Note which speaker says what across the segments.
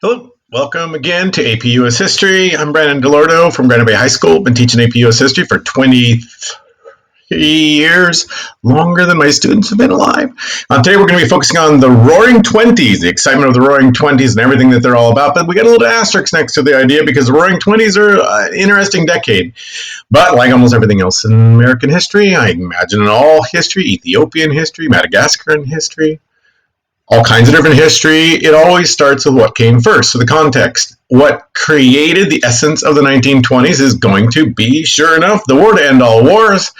Speaker 1: Hello, welcome again to AP US History. I'm Brandon Dell'Orto from Granite Bay High School. Been teaching AP US History for 23 years, longer than my students have been alive. Today we're going to be focusing on the Roaring Twenties, the excitement of the Roaring Twenties and everything that they're all about. But we got a little asterisk next to the idea because the Roaring Twenties are an interesting decade. But like almost everything else in American history, I imagine in all history, Ethiopian history, Madagascaran history, all kinds of different history, it always starts with what came first. So the context, what created the essence of the 1920s is going to be, sure enough, the war to end all wars,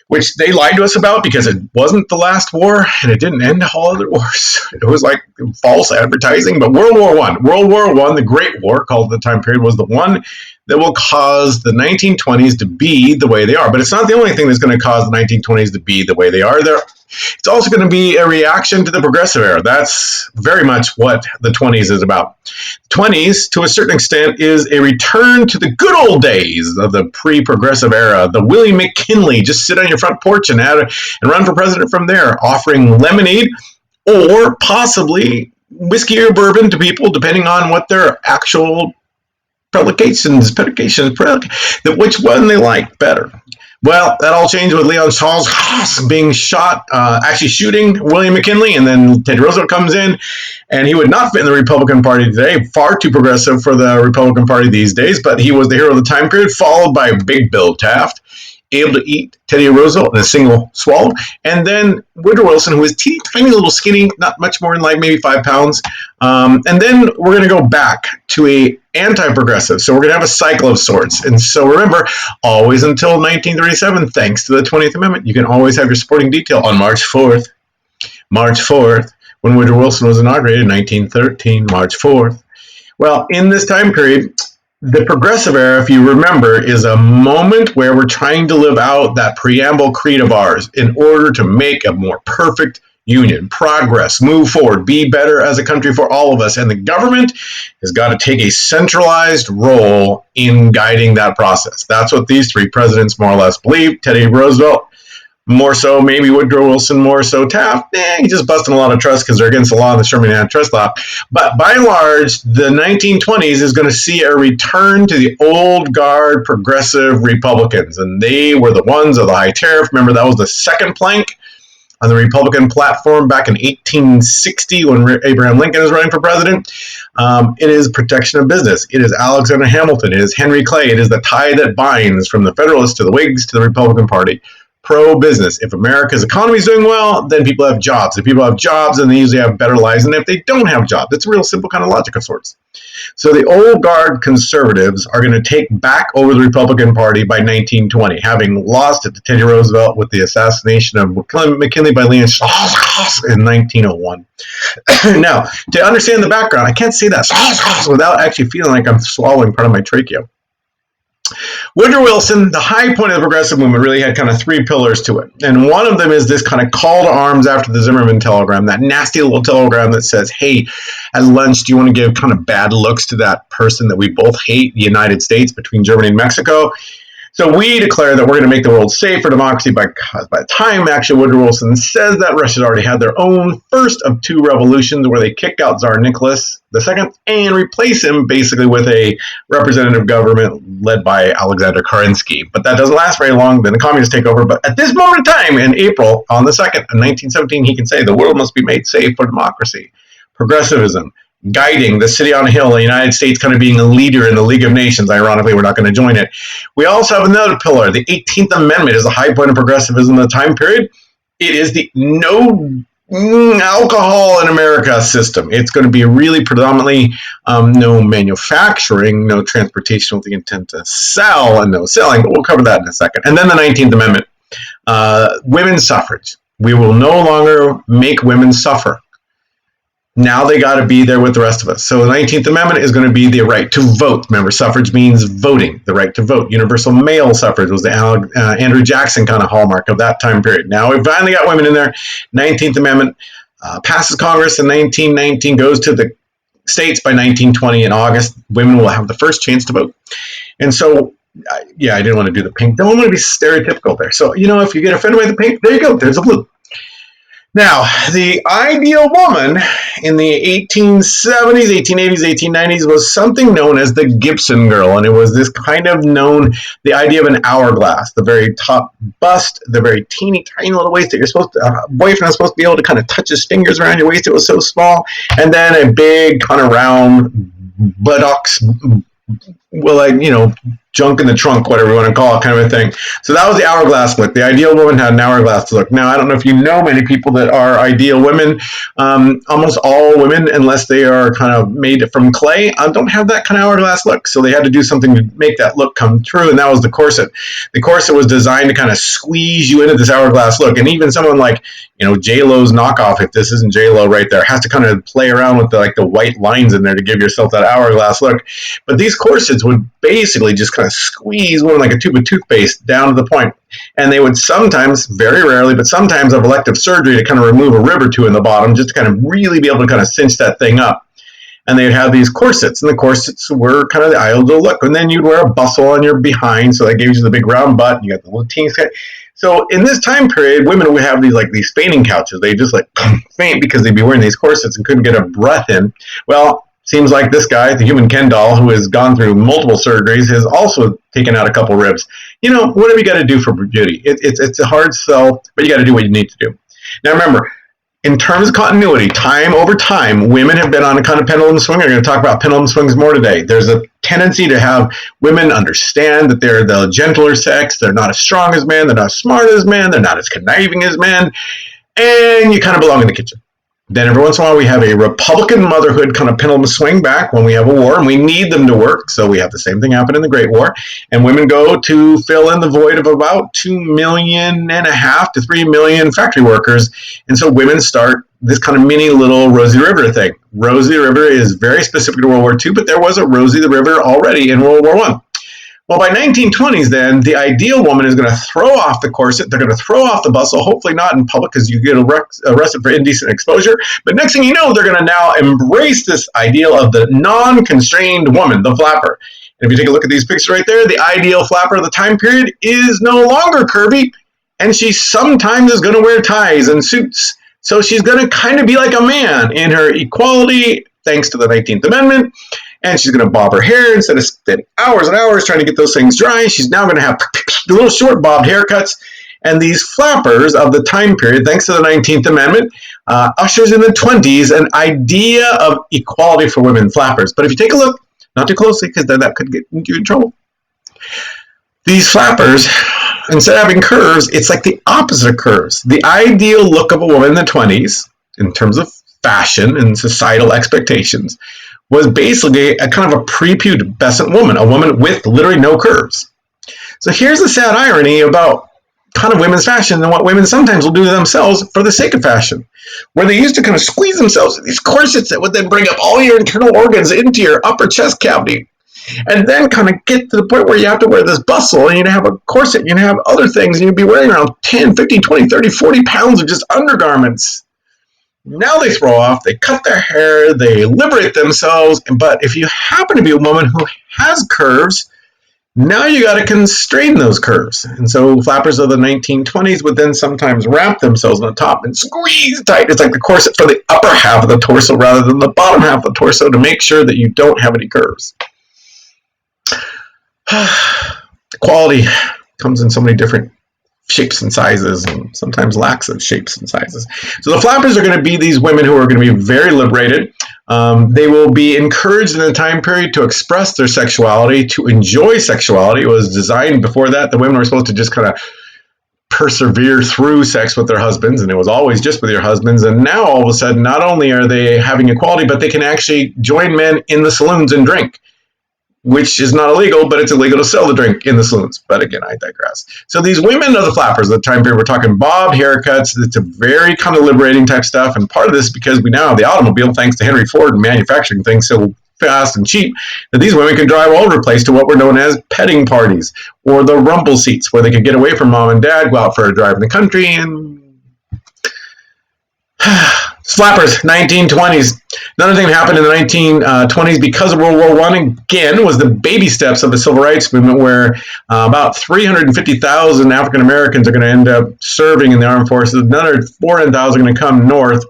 Speaker 1: which they lied to us about because it wasn't the last war and it didn't end all other wars. It was like false advertising. But World War I, the Great War called the time period, was the one that will cause the 1920s to be the way they are. But it's not the only thing that's going to cause the 1920s to be the way they are. It's also going to be a reaction to the Progressive era. That's very much what the 20s is about. 20s, to a certain extent, is a return to the good old days of the pre-Progressive era. The Willie McKinley, just sit on your front porch and run for president from there, offering lemonade or possibly whiskey or bourbon to people, depending on what their actual predications, which one they like better. Well, that all changed with Leon Charles being shot, actually shooting William McKinley, and then Teddy Roosevelt comes in, and he would not fit in the Republican Party today, far too progressive for the Republican Party these days, but he was the hero of the time period, followed by Big Bill Taft, able to eat Teddy Roosevelt in a single swallow, and then Woodrow Wilson, who was teeny tiny little skinny, not much more than like maybe 5 pounds, and then we're going to go back to a anti-progressive, so we're going to have a cycle of sorts. And so remember, always until 1937, thanks to the 20th Amendment, you can always have your supporting detail on March 4th, when Woodrow Wilson was inaugurated in 1913, March 4th. Well, in this time period, the Progressive era, if you remember, is a moment where we're trying to live out that preamble creed of ours in order to make a more perfect union, progress, move forward, be better as a country for all of us. And the government has got to take a centralized role in guiding that process. That's what these three presidents more or less believe. Teddy Roosevelt, more so, maybe Woodrow Wilson, more so Taft. He's just busting a lot of trust because they're against the law, the Sherman Antitrust Law. But by and large, the 1920s is going to see a return to the old guard progressive Republicans. And they were the ones of the high tariff. Remember, that was the second plank on the Republican platform back in 1860 when Abraham Lincoln was running for president. It is protection of business. It is Alexander Hamilton. It is Henry Clay. It is the tie that binds from the Federalists to the Whigs to the Republican Party. Pro-business. If America's economy is doing well, then people have jobs. If people have jobs, then they usually have better lives than if they don't have jobs. It's a real simple kind of logic of sorts. So the old guard conservatives are going to take back over the Republican Party by 1920, having lost it to Teddy Roosevelt with the assassination of McKinley by Leon Charles in 1901. Now, to understand the background, I can't say that without actually feeling like I'm swallowing part of my trachea. Woodrow Wilson, the high point of the progressive movement, really had kind of three pillars to it. And one of them is this kind of call to arms after the Zimmerman telegram, that nasty little telegram that says, hey, at lunch, do you want to give kind of bad looks to that person that we both hate, the United States, between Germany and Mexico? So we declare that we're going to make the world safe for democracy by the time actually Woodrow Wilson says that, Russia's already had their own first of two revolutions where they kick out Tsar Nicholas II and replace him basically with a representative government led by Alexander Kerensky. But that doesn't last very long. Then the communists take over. But at this moment in time, in April, on the 2nd of 1917, he can say the world must be made safe for democracy. Progressivism, guiding the city on a hill, the United States kind of being a leader in the League of Nations. Ironically, we're not going to join it. We also have another pillar. The 18th Amendment is the high point of progressivism in the time period. It is the no alcohol in America system. It's going to be really predominantly no manufacturing, no transportation with the intent to sell, and no selling, but we'll cover that in a second. And then the 19th Amendment, women's suffrage. We will no longer make women suffer. Now they got to be there with the rest of us. So the 19th Amendment is going to be the right to vote. Remember, suffrage means voting, the right to vote. Universal male suffrage was the Andrew Jackson kind of hallmark of that time period. Now we've finally got women in there. 19th Amendment passes Congress in 1919, goes to the states by 1920 in August. Women will have the first chance to vote. And so, I didn't want to do the pink. Don't want to be stereotypical there. So, if you get offended by the pink, there you go. There's a blue. Now, the ideal woman in the 1870s, 1880s, 1890s was something known as the Gibson girl, and it was this kind of known, the idea of an hourglass, the very top bust, the very teeny tiny little waist that you're supposed to, boyfriend is supposed to be able to kind of touch his fingers around your waist, it was so small, and then a big kind of round buttocks, well, like, junk in the trunk, whatever you want to call it, kind of a thing. So that was the hourglass look. The ideal woman had an hourglass look. Now, I don't know if you know many people that are ideal women. Almost all women, unless they are kind of made from clay, don't have that kind of hourglass look. So they had to do something to make that look come true, and that was the corset. The corset was designed to kind of squeeze you into this hourglass look. And even someone like, J-Lo's knockoff, if this isn't J-Lo right there, has to kind of play around with the white lines in there to give yourself that hourglass look. But these corsets would basically just kind of squeeze one like a tube of toothpaste down to the point. And they would sometimes, very rarely, but sometimes have elective surgery to kind of remove a rib or two in the bottom just to kind of really be able to kind of cinch that thing up. And they'd have these corsets, and the corsets were kind of the ideal look. And then you'd wear a bustle on your behind, so that gave you the big round butt, and you got the little teeny sky. So in this time period, women would have these fainting couches. They just faint because they'd be wearing these corsets and couldn't get a breath in. Well, seems like this guy, the human Ken doll, who has gone through multiple surgeries, has also taken out a couple ribs. Whatever you got to do for beauty. It's a hard sell, but you got to do what you need to do. Now remember, in terms of continuity, time over time, women have been on a kind of pendulum swing. We're going to talk about pendulum swings more today. There's a tendency to have women understand that they're the gentler sex. They're not as strong as men. They're not as smart as men. They're not as conniving as men. And you kind of belong in the kitchen. Then every once in a while we have a Republican motherhood kind of pendulum swing back when we have a war, and we need them to work. So we have the same thing happen in the Great War. And women go to fill in the void of about 2.5 million to 3 million factory workers. And so women start this kind of mini little Rosie the Riveter thing. Rosie the Riveter is very specific to World War II, but there was a Rosie the Riveter already in World War I. Well, by 1920s, then, the ideal woman is going to throw off the corset. They're going to throw off the bustle, hopefully not in public because you get arrested for indecent exposure. But next thing you know, they're going to now embrace this ideal of the non-constrained woman, the flapper. And if you take a look at these pictures right there, the ideal flapper of the time period is no longer curvy, and she sometimes is going to wear ties and suits. So she's going to kind of be like a man in her equality, thanks to the 19th Amendment. And she's going to bob her hair instead of spending hours and hours trying to get those things dry. She's now going to have the little short bobbed haircuts. And these flappers of the time period, thanks to the 19th Amendment, ushers in the 20s an idea of equality for women flappers. But if you take a look, not too closely, because then that could get you in trouble. These flappers, instead of having curves, it's like the opposite of curves. The ideal look of a woman in the 20s, in terms of fashion and societal expectations, was basically a kind of a prepubescent woman, a woman with literally no curves. So here's the sad irony about kind of women's fashion and what women sometimes will do to themselves for the sake of fashion, where they used to kind of squeeze themselves in these corsets that would then bring up all your internal organs into your upper chest cavity, and then kind of get to the point where you have to wear this bustle, and you'd have a corset, you'd have other things, and you'd be wearing around 10, 15, 20, 30, 40 pounds of just undergarments. Now they throw off, they cut their hair, they liberate themselves, but if you happen to be a woman who has curves, now you got to constrain those curves. And so flappers of the 1920s would then sometimes wrap themselves on the top and squeeze tight. It's like the corset for the upper half of the torso rather than the bottom half of the torso to make sure that you don't have any curves. Quality comes in so many different shapes and sizes, and sometimes lacks of shapes and sizes. So the flappers are going to be these women who are going to be very liberated. They will be encouraged in the time period to express their sexuality, to enjoy sexuality. It was designed before that. The women were supposed to just kind of persevere through sex with their husbands, and it was always just with your husbands. And now all of a sudden, not only are they having equality, but they can actually join men in the saloons and drink, which is not illegal, but it's illegal to sell the drink in the saloons. But again, I digress. So these women are the flappers of the time period. We're talking bob haircuts. It's a very kind of liberating type stuff. And part of this because we now have the automobile, thanks to Henry Ford and manufacturing things so fast and cheap, that these women can drive all over the place to what were known as petting parties or the rumble seats, where they could get away from mom and dad, go out for a drive in the country, and Flappers, 1920s. Another thing that happened in the 1920s because of World War I, again, was the baby steps of the Civil Rights Movement, where about 350,000 African Americans are going to end up serving in the armed forces. Another 400,000 are going to come north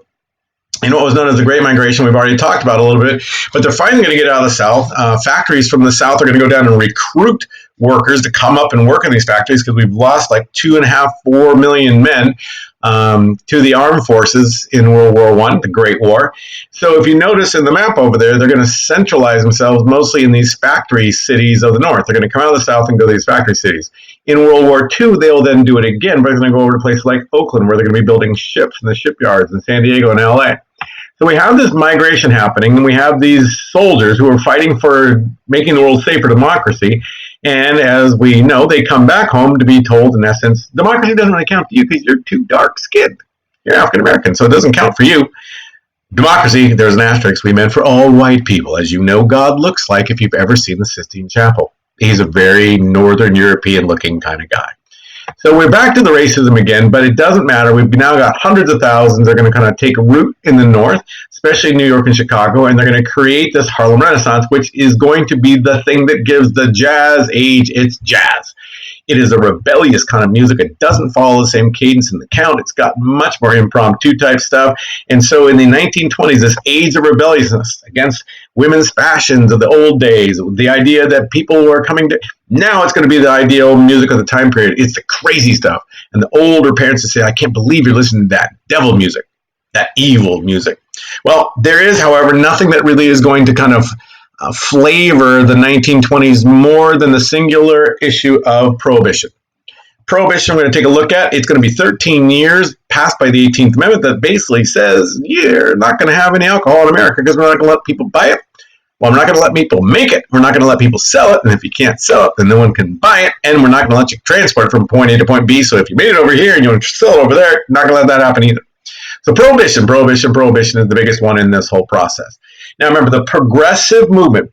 Speaker 1: in what was known as the Great Migration. We've already talked about a little bit, but they're finally going to get out of the South. Factories from the South are going to go down and recruit workers to come up and work in these factories because we've lost like 2.5, 4 million men to the armed forces in World War I, the Great War. So if you notice in the map over there, they're going to centralize themselves mostly in these factory cities of the North. They're going to come out of the South and go to these factory cities. In World War II, they'll then do it again, but they're going to go over to places like Oakland, where they're going to be building ships in the shipyards in San Diego and LA. So we have this migration happening, and we have these soldiers who are fighting for making the world safe for democracy. And as we know, they come back home to be told, in essence, democracy doesn't really count for you because you're too dark-skinned. You're African American, so it doesn't count for you. Democracy, there's an asterisk, we meant for all white people, as you know God looks like if you've ever seen the Sistine Chapel. He's a very Northern European-looking kind of guy. So we're back to the racism again, but it doesn't matter. We've now got hundreds of thousands. They're going to kind of take root in the North, especially New York and Chicago, and they're going to create this Harlem Renaissance, which is going to be the thing that gives the jazz age its jazz. It is a rebellious kind of music. It doesn't follow the same cadence in the count. It's got much more impromptu type stuff. And so in the 1920s, this age of rebelliousness against women's fashions of the old days, the idea that people were coming to, now it's going to be the ideal music of the time period. It's the crazy stuff. And the older parents would say, I can't believe you're listening to that devil music, that evil music. Well, there is, however, nothing that really is going to kind of flavor the 1920s more than the singular issue of prohibition. Prohibition, we're going to take a look at. It's going to be 13 years passed by the 18th Amendment that basically says you're not going to have any alcohol in America because we're not going to let people buy it. Well, we're not going to let people make it. We're not going to let people sell it. And if you can't sell it, then no one can buy it. And we're not going to let you transport it from point A to point B. So if you made it over here and you want to sell it over there, you're not going to let that happen either. So prohibition is the biggest one in this whole process. Now remember, the progressive movement,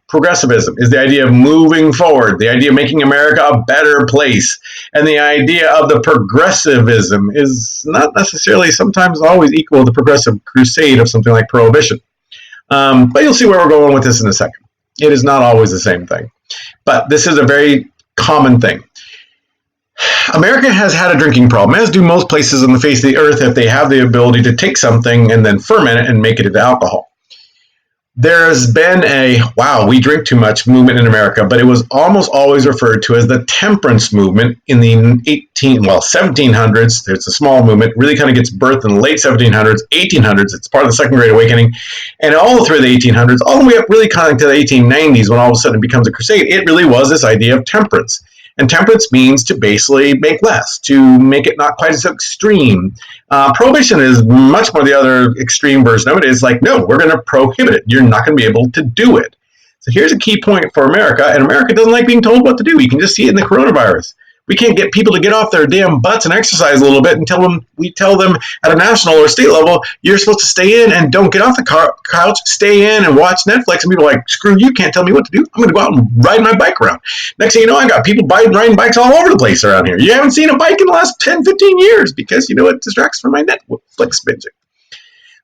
Speaker 1: progressivism, is the idea of moving forward, the idea of making America a better place. And the idea of the progressivism is not necessarily sometimes always equal to the progressive crusade of something like prohibition. But you'll see where we're going with this in a second. It is not always the same thing. But this is a very common thing. America has had a drinking problem, as do most places on the face of the earth if they have the ability to take something and then ferment it and make it into alcohol. There's been a, wow, we drink too much movement in America, but it was almost always referred to as the temperance movement in the 1700s. There's a small movement, really kind of gets birthed in the late 1700s, 1800s. It's part of the Second Great Awakening. And all through the 1800s, all the way up really kind of to the 1890s when all of a sudden it becomes a crusade, it really was this idea of temperance. And temperance means to basically make less, to make it not quite as extreme. Prohibition is much more the other extreme version of it. It's like, no, we're going to prohibit it. You're not going to be able to do it. So here's a key point for America, and America doesn't like being told what to do. You can just see it in the coronavirus. We can't get people to get off their damn butts and exercise a little bit until we tell them at a national or state level, you're supposed to stay in and don't get off the couch, stay in and watch Netflix. And people are like, screw you, can't tell me what to do. I'm going to go out and ride my bike around. Next thing you know, I got people riding bikes all over the place around here. You haven't seen a bike in the last 10, 15 years because, it distracts from my Netflix binging.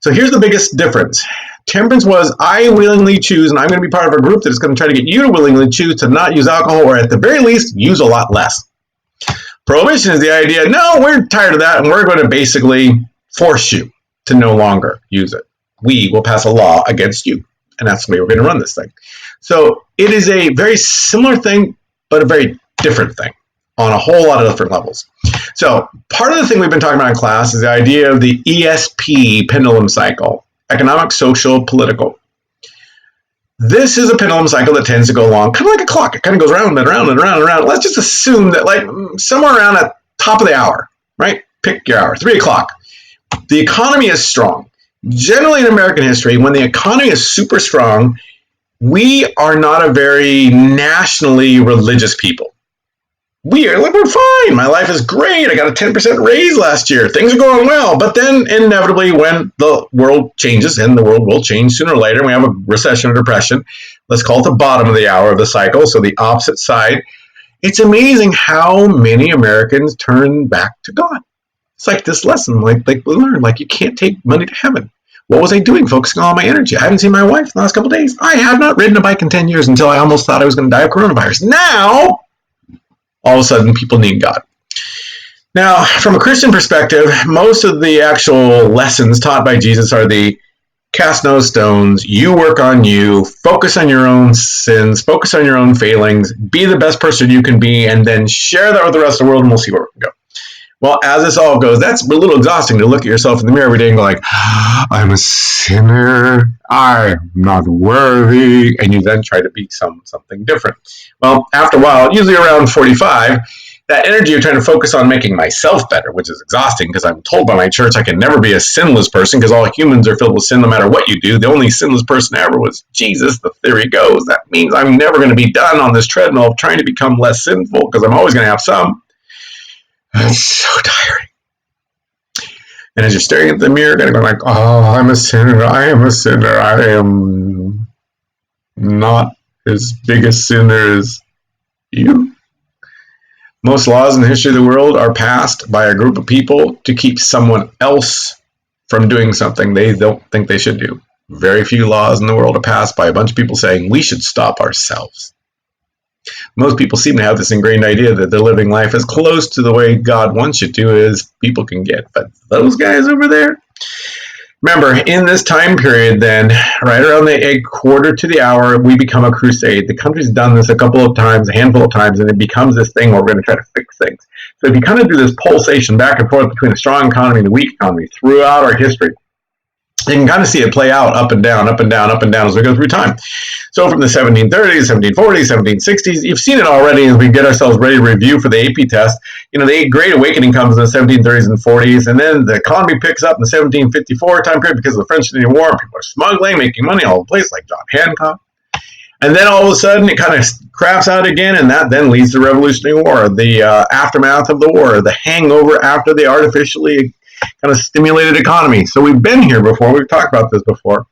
Speaker 1: So here's the biggest difference. Temperance was, I willingly choose, and I'm going to be part of a group that's going to try to get you to willingly choose to not use alcohol, or at the very least, use a lot less. Prohibition is the idea, no, we're tired of that, and we're going to basically force you to no longer use it. We will pass a law against you, and that's the way we're going to run this thing. So it is a very similar thing, but a very different thing on a whole lot of different levels. So part of the thing we've been talking about in class is the idea of the ESP Pendulum Cycle, economic, social, political. This is a pendulum cycle that tends to go along, kind of like a clock. It kind of goes round and round and round and round. Let's just assume that like somewhere around at top of the hour, right? Pick your hour, 3 o'clock. The economy is strong. Generally in American history, when the economy is super strong, we are not a very nationally religious people. We're fine. My life is great. I got a 10% raise last year. Things are going well. But then inevitably when the world changes, and the world will change sooner or later, and we have a recession or depression, let's call it the bottom of the hour of the cycle, so the opposite side, it's amazing how many Americans turn back to God. It's like this lesson, like we learned, like you can't take money to heaven. What was I doing focusing all my energy? I haven't seen my wife in the last couple of days. I have not ridden a bike in 10 years until I almost thought I was going to die of coronavirus. Now, all of a sudden, people need God. Now, from a Christian perspective, most of the actual lessons taught by Jesus are the cast no stones, you work on you, focus on your own sins, focus on your own failings, be the best person you can be, and then share that with the rest of the world, and we'll see where we can go. Well, as this all goes, that's a little exhausting to look at yourself in the mirror every day and go like, I'm a sinner, I'm not worthy, and you then try to be something different. Well, after a while, usually around 45, that energy of trying to focus on making myself better, which is exhausting because I'm told by my church I can never be a sinless person because all humans are filled with sin no matter what you do. The only sinless person ever was Jesus, the theory goes. That means I'm never going to be done on this treadmill of trying to become less sinful because I'm always going to have some. It's so tiring. And as you're staring at the mirror, you're going like, oh, I'm a sinner. I am a sinner. I am not as big a sinner as you. Most laws in the history of the world are passed by a group of people to keep someone else from doing something they don't think they should do. Very few laws in the world are passed by a bunch of people saying we should stop ourselves. Most people seem to have this ingrained idea that they're living life as close to the way God wants you to as people can get. But those guys over there, remember, in this time period then, right around the quarter to the hour, we become a crusade. The country's done this a couple of times, a handful of times, and it becomes this thing where we're going to try to fix things. So if you kind of do this pulsation back and forth between a strong economy and a weak economy throughout our history, you can kind of see it play out up and down, up and down, up and down as we go through time. So from the 1730s, 1740s, 1760s, you've seen it already as we get ourselves ready to review for the AP test. You know, the Great Awakening comes in the 1730s and 40s, and then the economy picks up in the 1754 time period because of the French Indian War. People are smuggling, making money all over the place, like John Hancock. And then all of a sudden, it kind of craps out again, and that then leads to the Revolutionary War, the aftermath of the war, the hangover after the artificially kind of stimulated economy. So we've been here before. We've talked about this before.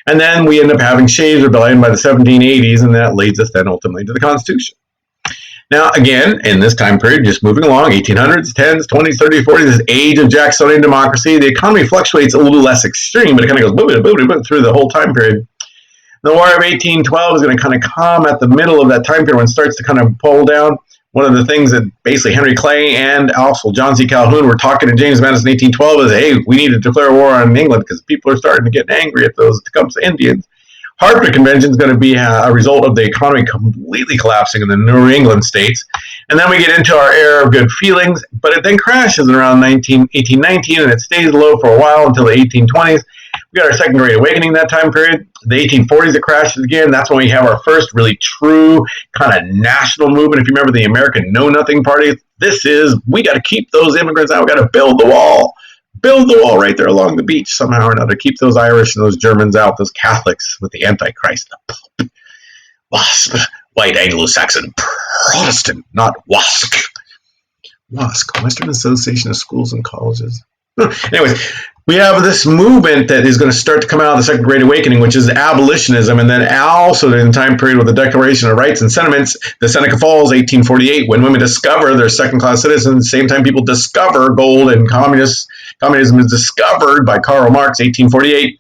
Speaker 1: And then we end up having Shays Rebellion by the 1780s, and that leads us then ultimately to the Constitution. Now, again, in this time period, just moving along, 1800s, 10s, 20s, 30s, 40s, this age of Jacksonian democracy, the economy fluctuates a little less extreme, but it kind of goes boop through the whole time period. The War of 1812 is going to kind of come at the middle of that time period when it starts to kind of pull down. One of the things that basically Henry Clay and also John C. Calhoun were talking to James Madison in 1812 is, hey, we need to declare war on England because people are starting to get angry at those Tecumseh Indians. Hartford Convention is going to be a result of the economy completely collapsing in the New England states. And then we get into our era of good feelings, but it then crashes around 1819, and it stays low for a while until the 1820s. We got our Second Great Awakening that time period. The 1840s, it crashes again. That's when we have our first really true kind of national movement. If you remember the American Know Nothing Party, this is, we got to keep those immigrants out. We got to build the wall. Build the wall right there along the beach somehow or another. Keep those Irish and those Germans out, those Catholics with the Antichrist, the Pope. WASP, white Anglo-Saxon Protestant, not WASC. WASC, Western Association of Schools and Colleges. Anyways, we have this movement that is going to start to come out of the Second Great Awakening, which is abolitionism, and then also in the time period with the Declaration of Rights and Sentiments, the Seneca Falls, 1848, when women discover they're second-class citizens, same time people discover gold and communism is discovered by Karl Marx, 1848.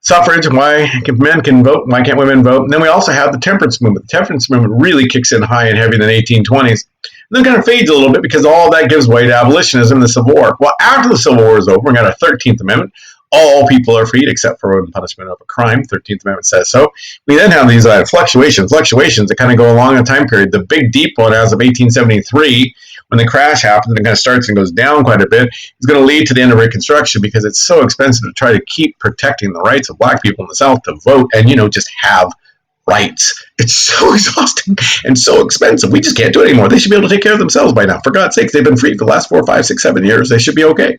Speaker 1: Suffrage, why men can vote, why can't women vote? And then we also have the temperance movement. The temperance movement really kicks in high and heavy in the 1820s. And then kind of fades a little bit because all that gives way to abolitionism and the Civil War. Well, after the Civil War is over, we got our 13th Amendment. All people are freed except for punishment of a crime. 13th Amendment says so. We then have these fluctuations that kind of go along the time period. The big deep one as of 1873, when the crash happens and it kind of starts and goes down quite a bit, is going to lead to the end of Reconstruction because it's so expensive to try to keep protecting the rights of black people in the South to vote and, just have rights. It's so exhausting and so expensive. We just can't do it anymore. They should be able to take care of themselves by now. For God's sakes, they've been free for the last 4, 5, 6, 7 years. They should be okay.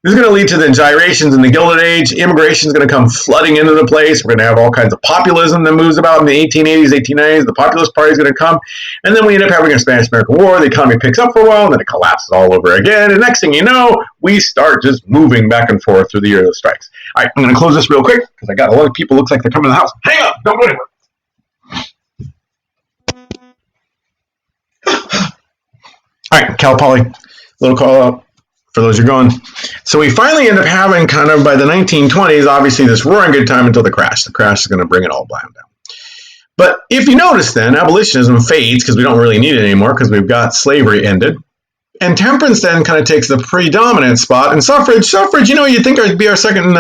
Speaker 1: This is going to lead to the gyrations in the Gilded Age. Immigration is going to come flooding into the place. We're going to have all kinds of populism that moves about in the 1880s, 1890s. The Populist Party is going to come. And then we end up having a Spanish-American War. The economy picks up for a while, and then it collapses all over again. And next thing you know, we start just moving back and forth through the year of the strikes. All right, I'm going to close this real quick because I got a lot of people. Looks like they're coming to the house. Hang on. Don't go anywhere. All right, Cal Poly, little call out. for those who are going. So we finally end up having kind of by the 1920s, obviously this roaring good time until the crash. The crash is going to bring it all down. But if you notice then, abolitionism fades because we don't really need it anymore because we've got slavery ended. And temperance then kind of takes the predominant spot. And suffrage, you'd think it'd be our second.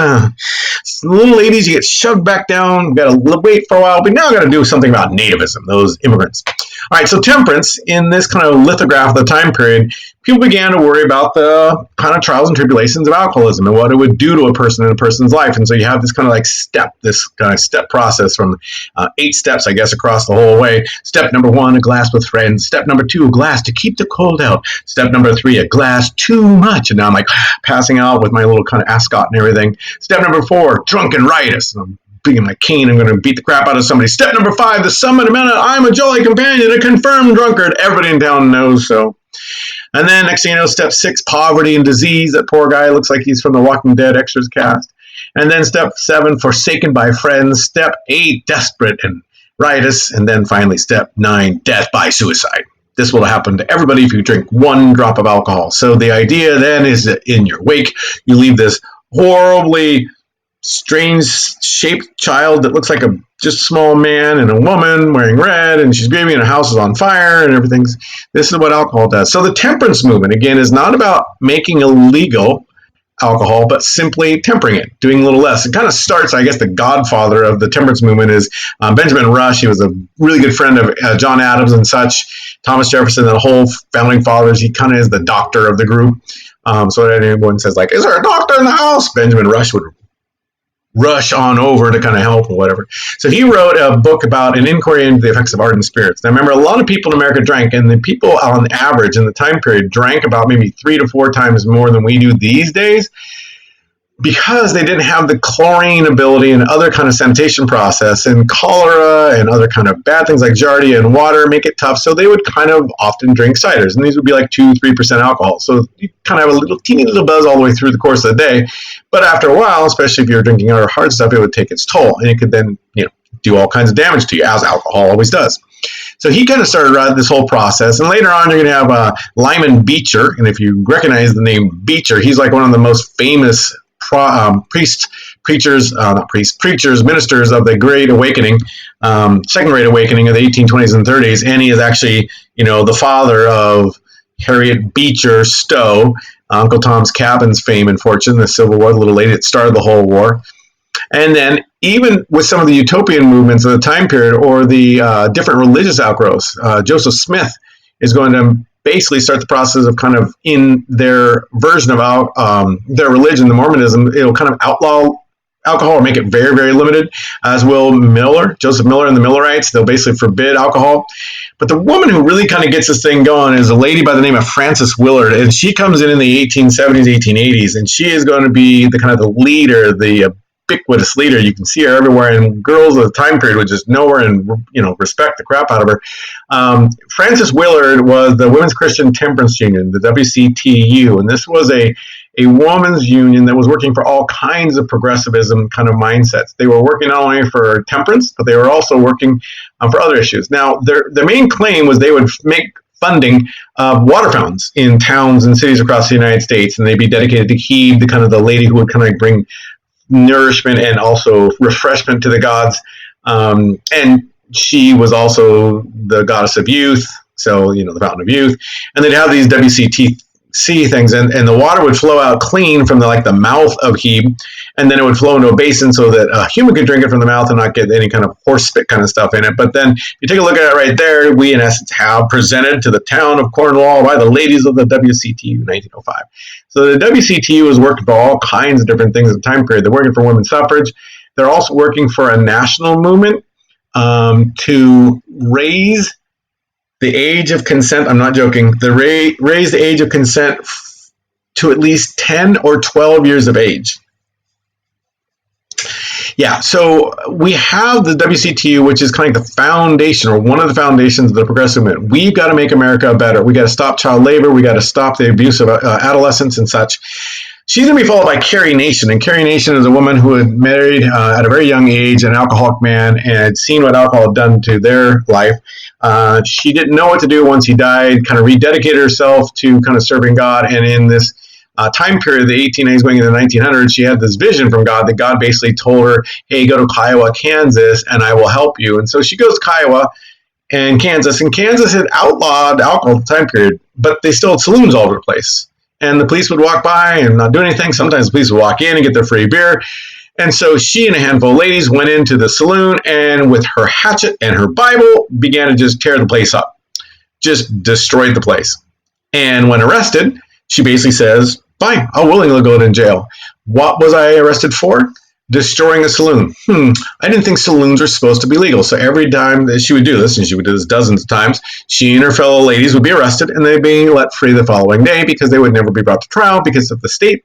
Speaker 1: Little ladies, you get shoved back down. We've got to wait for a while. But now we've got to do something about nativism, those immigrants. All right, so temperance, in this kind of lithograph of the time period, people began to worry about the kind of trials and tribulations of alcoholism and what it would do to a person in a person's life. And so you have this kind of like step process from 8 steps, I guess, across the whole way. Step number 1, a glass with friends. Step number 2, a glass to keep the cold out. Step number 3, a glass too much. And now I'm like passing out with my little kind of ascot and everything. Step number 4, drunken riotous. I'm bringing my cane, I'm going to beat the crap out of somebody. Step number 5, the summit amount of I'm a jolly companion, a confirmed drunkard. Everybody in town knows so. And then next thing you know, step 6, poverty and disease. That poor guy looks like he's from the Walking Dead extras cast. And then step 7, forsaken by friends. Step 8, desperate and riotous. And then finally step 9, death by suicide. This will happen to everybody if you drink 1 drop of alcohol. So the idea then is that in your wake, you leave this horribly strange shaped child that looks like a just small man and a woman wearing red, and she's grieving and her house is on fire and everything's. This is what alcohol does. So the temperance movement, again, is not about making illegal alcohol, but simply tempering it, doing a little less. It kind of starts, I guess, the godfather of the temperance movement is Benjamin Rush. He was a really good friend of John Adams and such, Thomas Jefferson, and the whole founding fathers. He kind of is the doctor of the group. So when anyone says, like, is there a doctor in the house? Benjamin Rush would rush on over to kind of help or whatever. So he wrote a book about an inquiry into the effects of ardent spirits. Now remember, a lot of people in America drank, and the people on average in the time period drank about maybe 3 to 4 times more than we do these days, because they didn't have the chlorine ability and other kind of sanitation process, and cholera and other kind of bad things like giardia and water make it tough. So they would kind of often drink ciders, and these would be like 2-3% alcohol. So you kind of have a little teeny little buzz all the way through the course of the day. But after a while, especially if you're drinking other hard stuff, it would take its toll, and it could then do all kinds of damage to you, as alcohol always does. So he kind of started this whole process, and later on you're going to have Lyman Beecher, and if you recognize the name Beecher, he's like one of the most famous preachers, ministers of the Great Awakening, Second Great Awakening of the 1820s and 30s, and he is actually, the father of Harriet Beecher Stowe, Uncle Tom's Cabin's fame and fortune, the Civil War, the little lady that started the whole war. And then even with some of the utopian movements of the time period or the different religious outgrowths, Joseph Smith is going to basically start the process of kind of in their version of their religion, the Mormonism, it'll kind of outlaw alcohol or make it very, very limited, as will Joseph Miller and the Millerites. They'll basically forbid alcohol. But the woman who really kind of gets this thing going is a lady by the name of Frances Willard, and she comes in the 1870s, 1880s, and she is going to be the kind of the leader, the ubiquitous leader. You can see her everywhere, and girls of the time period would just know her and respect the crap out of her. Frances Willard was the Women's Christian Temperance Union, the WCTU, and this was a woman's union that was working for all kinds of progressivism kind of mindsets. They were working not only for temperance, but they were also working for other issues. Now, their main claim was they would make funding of water fountains in towns and cities across the United States, and they'd be dedicated to Hebe, the kind of the lady who would kind of bring nourishment and also refreshment to the gods. And she was also the goddess of youth, so, the fountain of youth. And they'd have these WCTC things, and the water would flow out clean from the mouth of Hebe, and then it would flow into a basin so that a human could drink it from the mouth and not get any kind of horse spit kind of stuff in it. But then if you take a look at it right there, we in essence have presented to the town of Cornwall by the ladies of the WCTU 1905. So the WCTU is working for all kinds of different things in the time period. They're working for women's suffrage. They're also working for a national movement to raise the age of consent. I'm not joking. Raise the age of consent to at least 10 or 12 years of age. Yeah, so we have the WCTU, which is kind of the foundation or one of the foundations of the progressive movement. We've got to make America better. We got to stop child labor. We got to stop the abuse of adolescents and such. She's going to be followed by Carrie Nation. And Carrie Nation is a woman who had married at a very young age an alcoholic man and had seen what alcohol had done to their life. She didn't know what to do once he died, kind of rededicated herself to kind of serving God. And in this time period, the 1880s going into the 1900s, she had this vision from God that God basically told her, hey, go to Kiowa, Kansas, and I will help you. And so she goes to Kiowa and Kansas had outlawed alcohol at the time period, but they still had saloons all over the place. And the police would walk by and not do anything. Sometimes the police would walk in and get their free beer. And so she and a handful of ladies went into the saloon and with her hatchet and her Bible began to just tear the place up, just destroyed the place. And when arrested, she basically says, fine, I'll willingly go to jail. What was I arrested for? Destroying a saloon. I didn't think saloons were supposed to be legal. So every time that she would do this, and she would do this dozens of times, she and her fellow ladies would be arrested and they'd be let free the following day because they would never be brought to trial, because if the state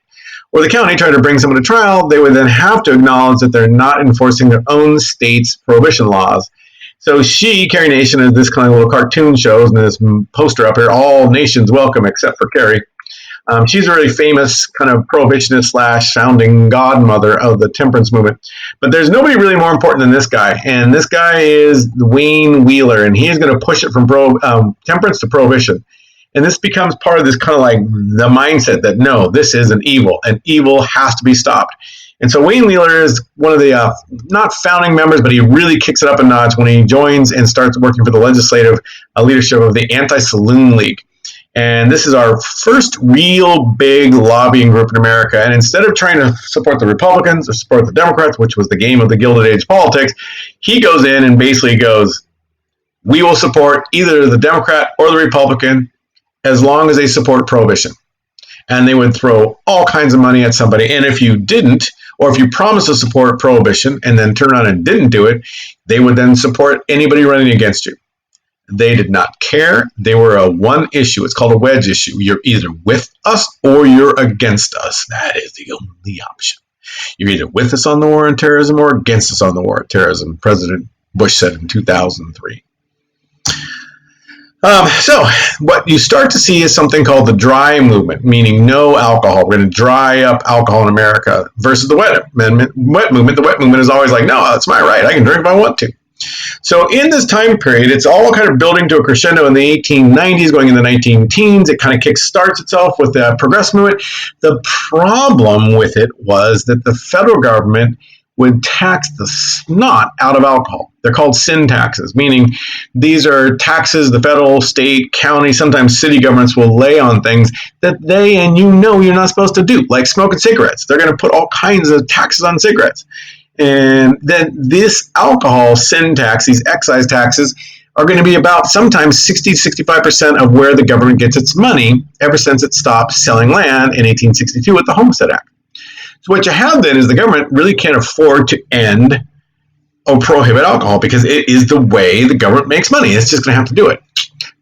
Speaker 1: or the county tried to bring someone to trial, they would then have to acknowledge that they're not enforcing their own state's prohibition laws. So she, Carrie Nation, as this kind of little cartoon shows, and this poster up here, all nations welcome except for Carrie. She's a really famous kind of prohibitionist / founding godmother of the temperance movement. But there's nobody really more important than this guy. And this guy is Wayne Wheeler, and he's going to push it from temperance to prohibition. And this becomes part of this kind of like the mindset that, no, this is an evil, and evil has to be stopped. And so Wayne Wheeler is one of the, not founding members, but he really kicks it up a notch when he joins and starts working for the legislative leadership of the Anti-Saloon League. And this is our first real big lobbying group in America. And instead of trying to support the Republicans or support the Democrats, which was the game of the Gilded Age politics, he goes in and basically goes, we will support either the Democrat or the Republican as long as they support prohibition. And they would throw all kinds of money at somebody. And if you didn't, or if you promised to support prohibition and then turn around and didn't do it, they would then support anybody running against you. They did not care. They were a one issue. It's called a wedge issue. You're either with us or you're against us. That is the only option. You're either with us on the war on terrorism or against us on the war on terrorism, President Bush said in 2003. So what you start to see is something called the dry movement, meaning no alcohol. We're going to dry up alcohol in America versus the wet movement. The wet movement is always like, no, that's my right. I can drink if I want to. So in this time period, it's all kind of building to a crescendo in the 1890s, going in the 19-teens. It kind of kick-starts itself with the progressive movement. The problem with it was that the federal government would tax the snot out of alcohol. They're called sin taxes, meaning these are taxes the federal, state, county, sometimes city governments will lay on things that they and you know you're not supposed to do, like smoking cigarettes. They're going to put all kinds of taxes on cigarettes. And then this alcohol sin tax, these excise taxes, are going to be about sometimes 60 to 65% of where the government gets its money ever since it stopped selling land in 1862 with the Homestead Act. So what you have then is the government really can't afford to end or prohibit alcohol because it is the way the government makes money. It's just going to have to do it.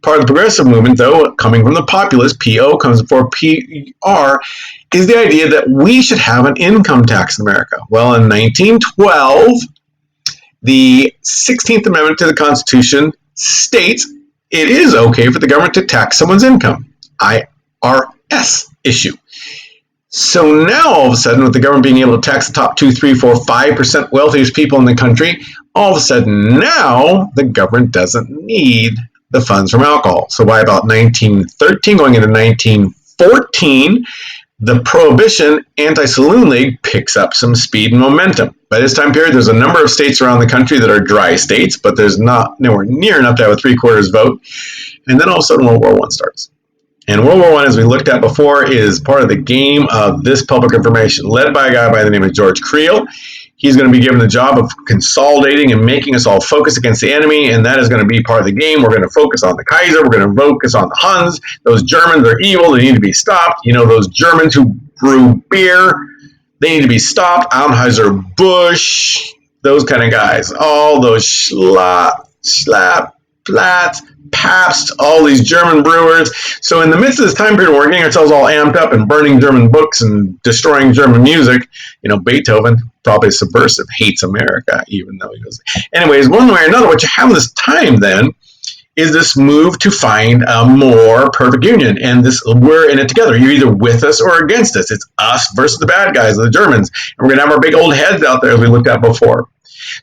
Speaker 1: Part of the progressive movement, though, coming from the populace, PO comes before PR, is the idea that we should have an income tax in America. Well, in 1912, the 16th Amendment to the Constitution states it is okay for the government to tax someone's income, IRS issue. So now, all of a sudden, with the government being able to tax the top 2, 3, 4, 5% wealthiest people in the country, all of a sudden now the government doesn't need the funds from alcohol. So by about 1913, going into 1914, the Prohibition Anti-Saloon League picks up some speed and momentum. By this time period, there's a number of states around the country that are dry states, but there's not nowhere near enough to have a 3/4 vote. And then all of a sudden, World War I starts. And World War I, as we looked at before, is part of the game of this public information, led by a guy by the name of George Creel. He's going to be given the job of consolidating and making us all focus against the enemy, and that is going to be part of the game. We're going to focus on the Kaiser. We're going to focus on the Huns. Those Germans are evil. They need to be stopped. You know, those Germans who brew beer, they need to be stopped. Anheuser-Busch, those kind of guys. All those Schlap, Platz, Pabst, all these German brewers. So in the midst of this time period, we're getting ourselves all amped up and burning German books and destroying German music. You know, Beethoven, probably subversive, hates America, even though he does. Anyways, one way or another, what you have this time then is this move to find a more perfect union. And this, we're in it together. You're either with us or against us. It's us versus the bad guys, the Germans. And we're going to have our big old heads out there as we looked at before.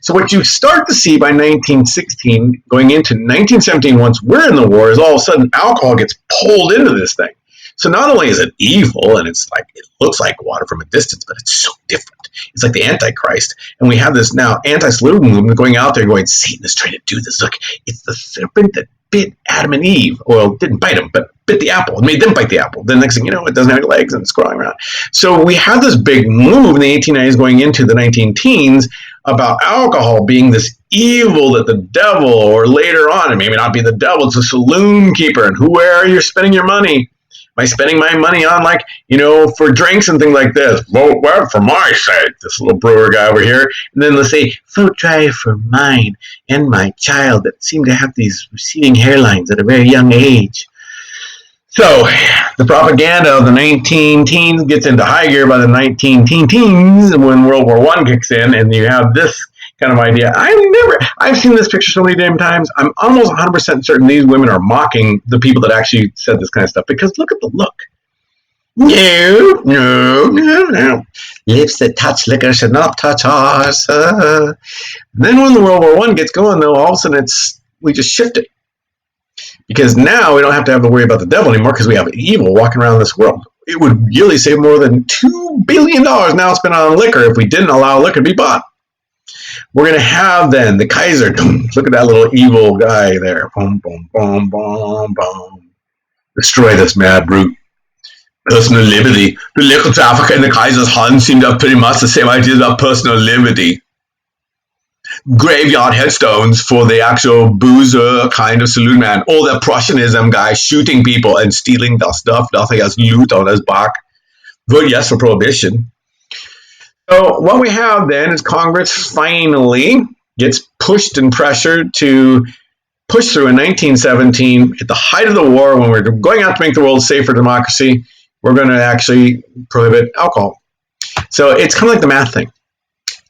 Speaker 1: So what you start to see by 1916, going into 1917, once we're in the war, is all of a sudden alcohol gets pulled into this thing. So not only is it evil, and it's like it looks like water from a distance, but it's so different. It's like the Antichrist, and we have this now anti-saluting movement going out there, going, Satan is trying to do this. Look, it's the serpent that bit Adam and Eve. Well, didn't bite them, but bit the apple and made them bite the apple. Then next thing you know, it doesn't have any legs and it's crawling around. So we had this big move in the 1890s going into the 19-teens about alcohol being this evil that the devil, or later on, it may not be the devil, it's a saloon keeper. And where are you spending your money? Am I spending my money on, like, for drinks and things like this? Vote for my sake, this little brewer guy over here. And then let's say, vote try for mine and my child that seem to have these receding hairlines at a very young age. So the propaganda of the 19-teens gets into high gear by the 19-teens when World War I kicks in, and you have this kind of idea. I've seen this picture so many damn times. I'm almost 100% certain these women are mocking the people that actually said this kind of stuff, because look at the look. No. Lips that touch liquor should not touch ours. Then when the World War I gets going, though, all of a sudden we just shift it. Because now we don't have to worry about the devil anymore, because we have evil walking around this world. It would yearly save more than $2 billion now spent on liquor if we didn't allow liquor to be bought. We're going to have then the Kaiser. Look at that little evil guy there. Boom, boom, boom, boom, boom. Destroy this mad brute. Personal liberty. The liquor trafficker and the Kaiser's Hand seem to have pretty much the same ideas about personal liberty. Graveyard headstones for the actual boozer kind of saloon man. Or the Prussianism guy shooting people and stealing the stuff. Nothing has loot on his back. Vote yes for prohibition. So what we have then is Congress finally gets pushed and pressured to push through in 1917, at the height of the war, when we're going out to make the world safe for democracy, we're going to actually prohibit alcohol. So it's kind of like the math thing,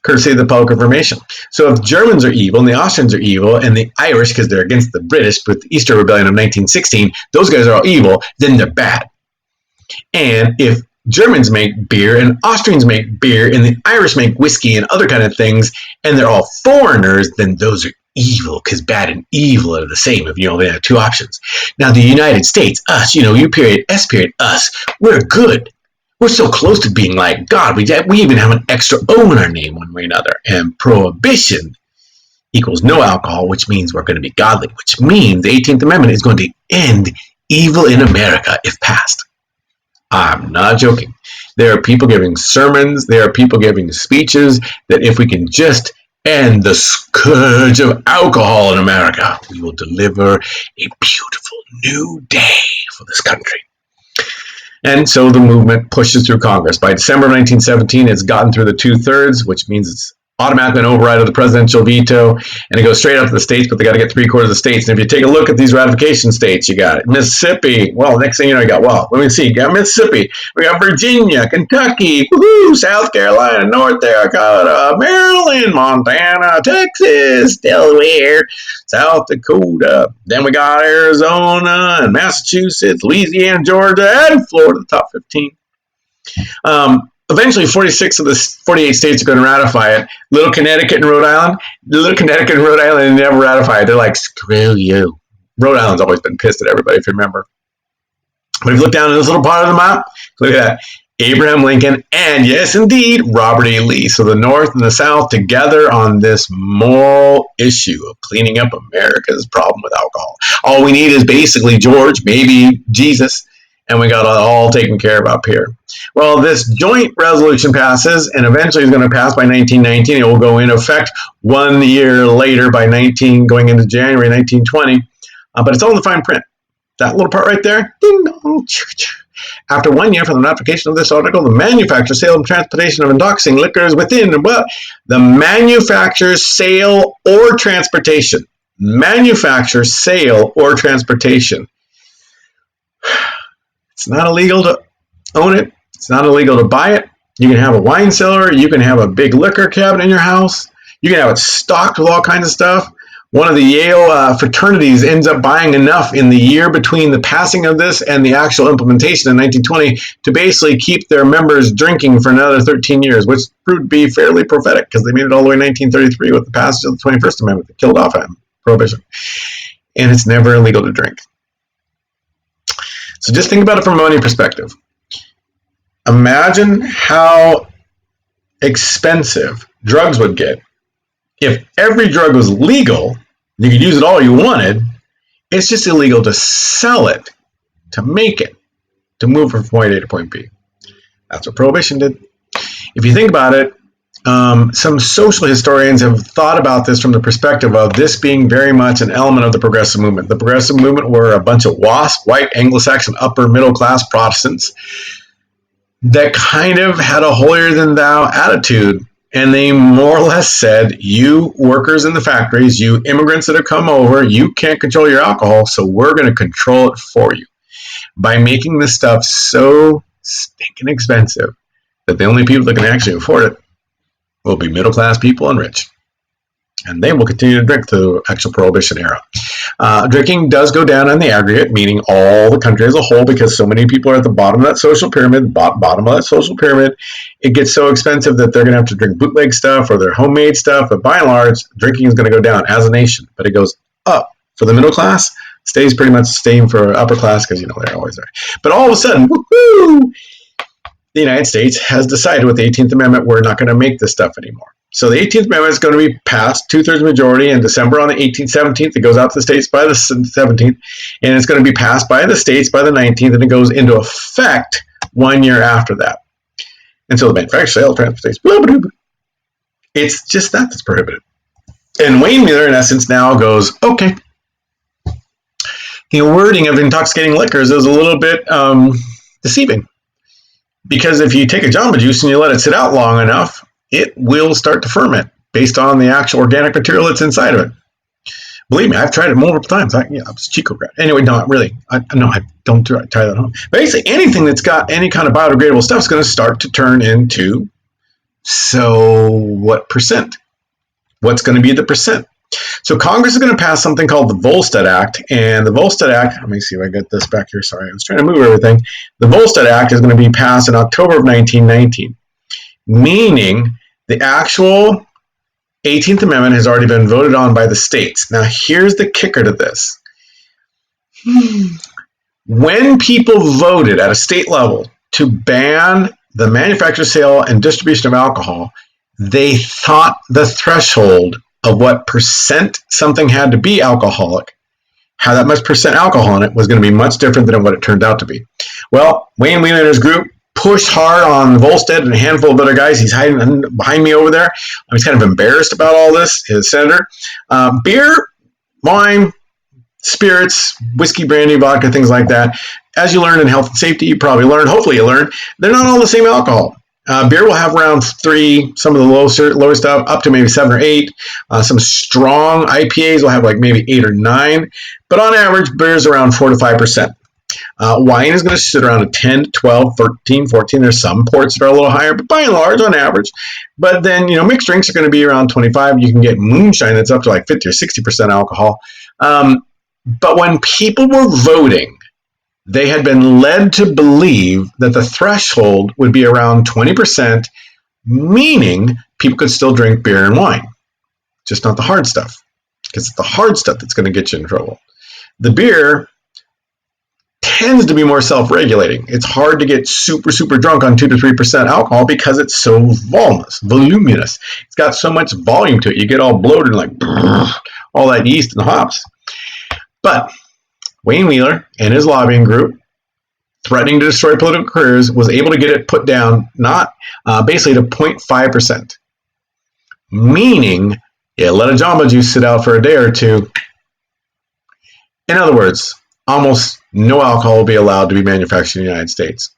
Speaker 1: courtesy of the public information. So if Germans are evil and the Austrians are evil and the Irish, because they're against the British with the Easter Rebellion of 1916, those guys are all evil, then they're bad. And if Germans make beer and Austrians make beer and the Irish make whiskey and other kind of things, and they're all foreigners, then those are evil, because bad and evil are the same if they have two options. Now the United States, us, U period, S period, us, we're good. We're so close to being like God. We even have an extra O in our name one way or another. And prohibition equals no alcohol, which means we're going to be godly, which means the 18th Amendment is going to end evil in America if passed. I'm not joking. There are people giving sermons, there are people giving speeches that if we can just end the scourge of alcohol in America, we will deliver a beautiful new day for this country. And so the movement pushes through Congress. By December of 1917, it's gotten through the 2/3, which means it's automatically an override of the presidential veto, and it goes straight up to the states, but they got to get 3/4 of the states. And if you take a look at these ratification states, you got it. Mississippi. Well, next thing you know, you got, let me see. You got Mississippi. We got Virginia, Kentucky, South Carolina, North Dakota, Maryland, Montana, Texas, Delaware, South Dakota. Then we got Arizona and Massachusetts, Louisiana, Georgia, and Florida, the top 15. Eventually, 46 of the 48 states are going to ratify it. Little Connecticut and Rhode Island never ratify it. They're like, screw you. Rhode Island's always been pissed at everybody, if you remember. But if you look down in this little part of the map, look at that. Abraham Lincoln and, yes, indeed, Robert E. Lee. So the North and the South together on this moral issue of cleaning up America's problem with alcohol. All we need is basically George, maybe Jesus, and we got it all taken care of up here. Well, this joint resolution passes, and eventually is going to pass by 1919. It will go into effect 1 year later by going into January 1920. But it's all in the fine print. That little part right there, ding dong. After 1 year from the ratification of this article, the manufacture, sale, and transportation of intoxicating liquors within the manufacture, sale, or transportation. Manufacture, sale, or transportation. It's not illegal to own it. It's not illegal to buy it. You can have a wine cellar. You can have a big liquor cabinet in your house. You can have it stocked with all kinds of stuff. One of the Yale fraternities ends up buying enough in the year between the passing of this and the actual implementation in 1920 to basically keep their members drinking for another 13 years, which proved to be fairly prophetic because they made it all the way to 1933 with the passage of the 21st Amendment that killed off prohibition. And it's never illegal to drink. So just think about it from a money perspective. Imagine how expensive drugs would get if every drug was legal. You could use it all you wanted. It's just illegal to sell it, to make it, to move from point A to point B. That's what Prohibition did. If you think about it, some social historians have thought about this from the perspective of this being very much an element of the Progressive movement. The Progressive movement were a bunch of WASP, white Anglo-Saxon upper middle class Protestants that kind of had a holier-than-thou attitude. And they more or less said, you workers in the factories, you immigrants that have come over, you can't control your alcohol, so we're going to control it for you by making this stuff so stinking expensive that the only people that can actually afford it will be middle-class people and rich. And they will continue to drink through the actual Prohibition era. Drinking does go down in the aggregate, meaning all the country as a whole, because so many people are at the bottom of that social pyramid. It gets so expensive that they're going to have to drink bootleg stuff or their homemade stuff. But by and large, drinking is going to go down as a nation. But it goes up for the middle class, stays pretty much the same for upper class because, they're always there. But all of a sudden, woohoo! The United States has decided with the 18th Amendment, we're not going to make this stuff anymore. So the 18th Amendment is going to be passed, 2/3 majority in December on the 18th, 17th. It goes out to the states by the 17th, and it's going to be passed by the states by the 19th, and it goes into effect 1 year after that. And so the manufacture, sale, transportation, blah, blah, blah. It's just that's prohibited. And Wayne Mueller, in essence, now goes, okay. The wording of intoxicating liquors is a little bit deceiving. Because if you take a Jamba Juice and you let it sit out long enough, it will start to ferment based on the actual organic material that's inside of it. Believe me, I've tried it multiple times. It's Chico crap. Anyway, not really. I don't try that at home. Basically, anything that's got any kind of biodegradable stuff is going to start to turn into, so what percent? What's going to be the percent? So Congress is going to pass something called the Volstead Act, and the Volstead Act, let me see if I get this back here. Sorry, I was trying to move everything. The Volstead Act is going to be passed in October of 1919, meaning the actual 18th Amendment has already been voted on by the states. Now, here's the kicker to this. When people voted at a state level to ban the manufacture, sale, and distribution of alcohol, they thought the threshold of what percent something had to be alcoholic, how that much percent alcohol in it, was going to be much different than what it turned out to be. Well, Wayne Wheeler and his group pushed hard on Volstead and a handful of other guys. He's hiding behind me over there. He's kind of embarrassed about all this, his senator. Beer, wine, spirits, whiskey, brandy, vodka, things like that. As you learned in health and safety, you probably learned, hopefully you learned, they're not all the same alcohol. Beer will have around 3, some of the lower stuff, up to maybe 7 or 8. Some strong IPAs will have like maybe 8 or 9. But on average, beer is around 4 to 5%. Wine is going to sit around a 10, 12, 13, 14. There's some ports that are a little higher, but by and large, on average. But then, mixed drinks are going to be around 25. You can get moonshine that's up to like 50 or 60% alcohol. But when people were voting, they had been led to believe that the threshold would be around 20%, meaning people could still drink beer and wine, just not the hard stuff, because it's the hard stuff that's going to get you in trouble. The beer tends to be more self-regulating. It's hard to get super, super drunk on 2 to 3% alcohol because it's so voluminous. It's got so much volume to it. You get all bloated, like all that yeast and hops. But Wayne Wheeler and his lobbying group, threatening to destroy political careers, was able to get it put down basically to 0.5%. Meaning, let a Jamba Juice sit out for a day or two. In other words, almost no alcohol will be allowed to be manufactured in the United States.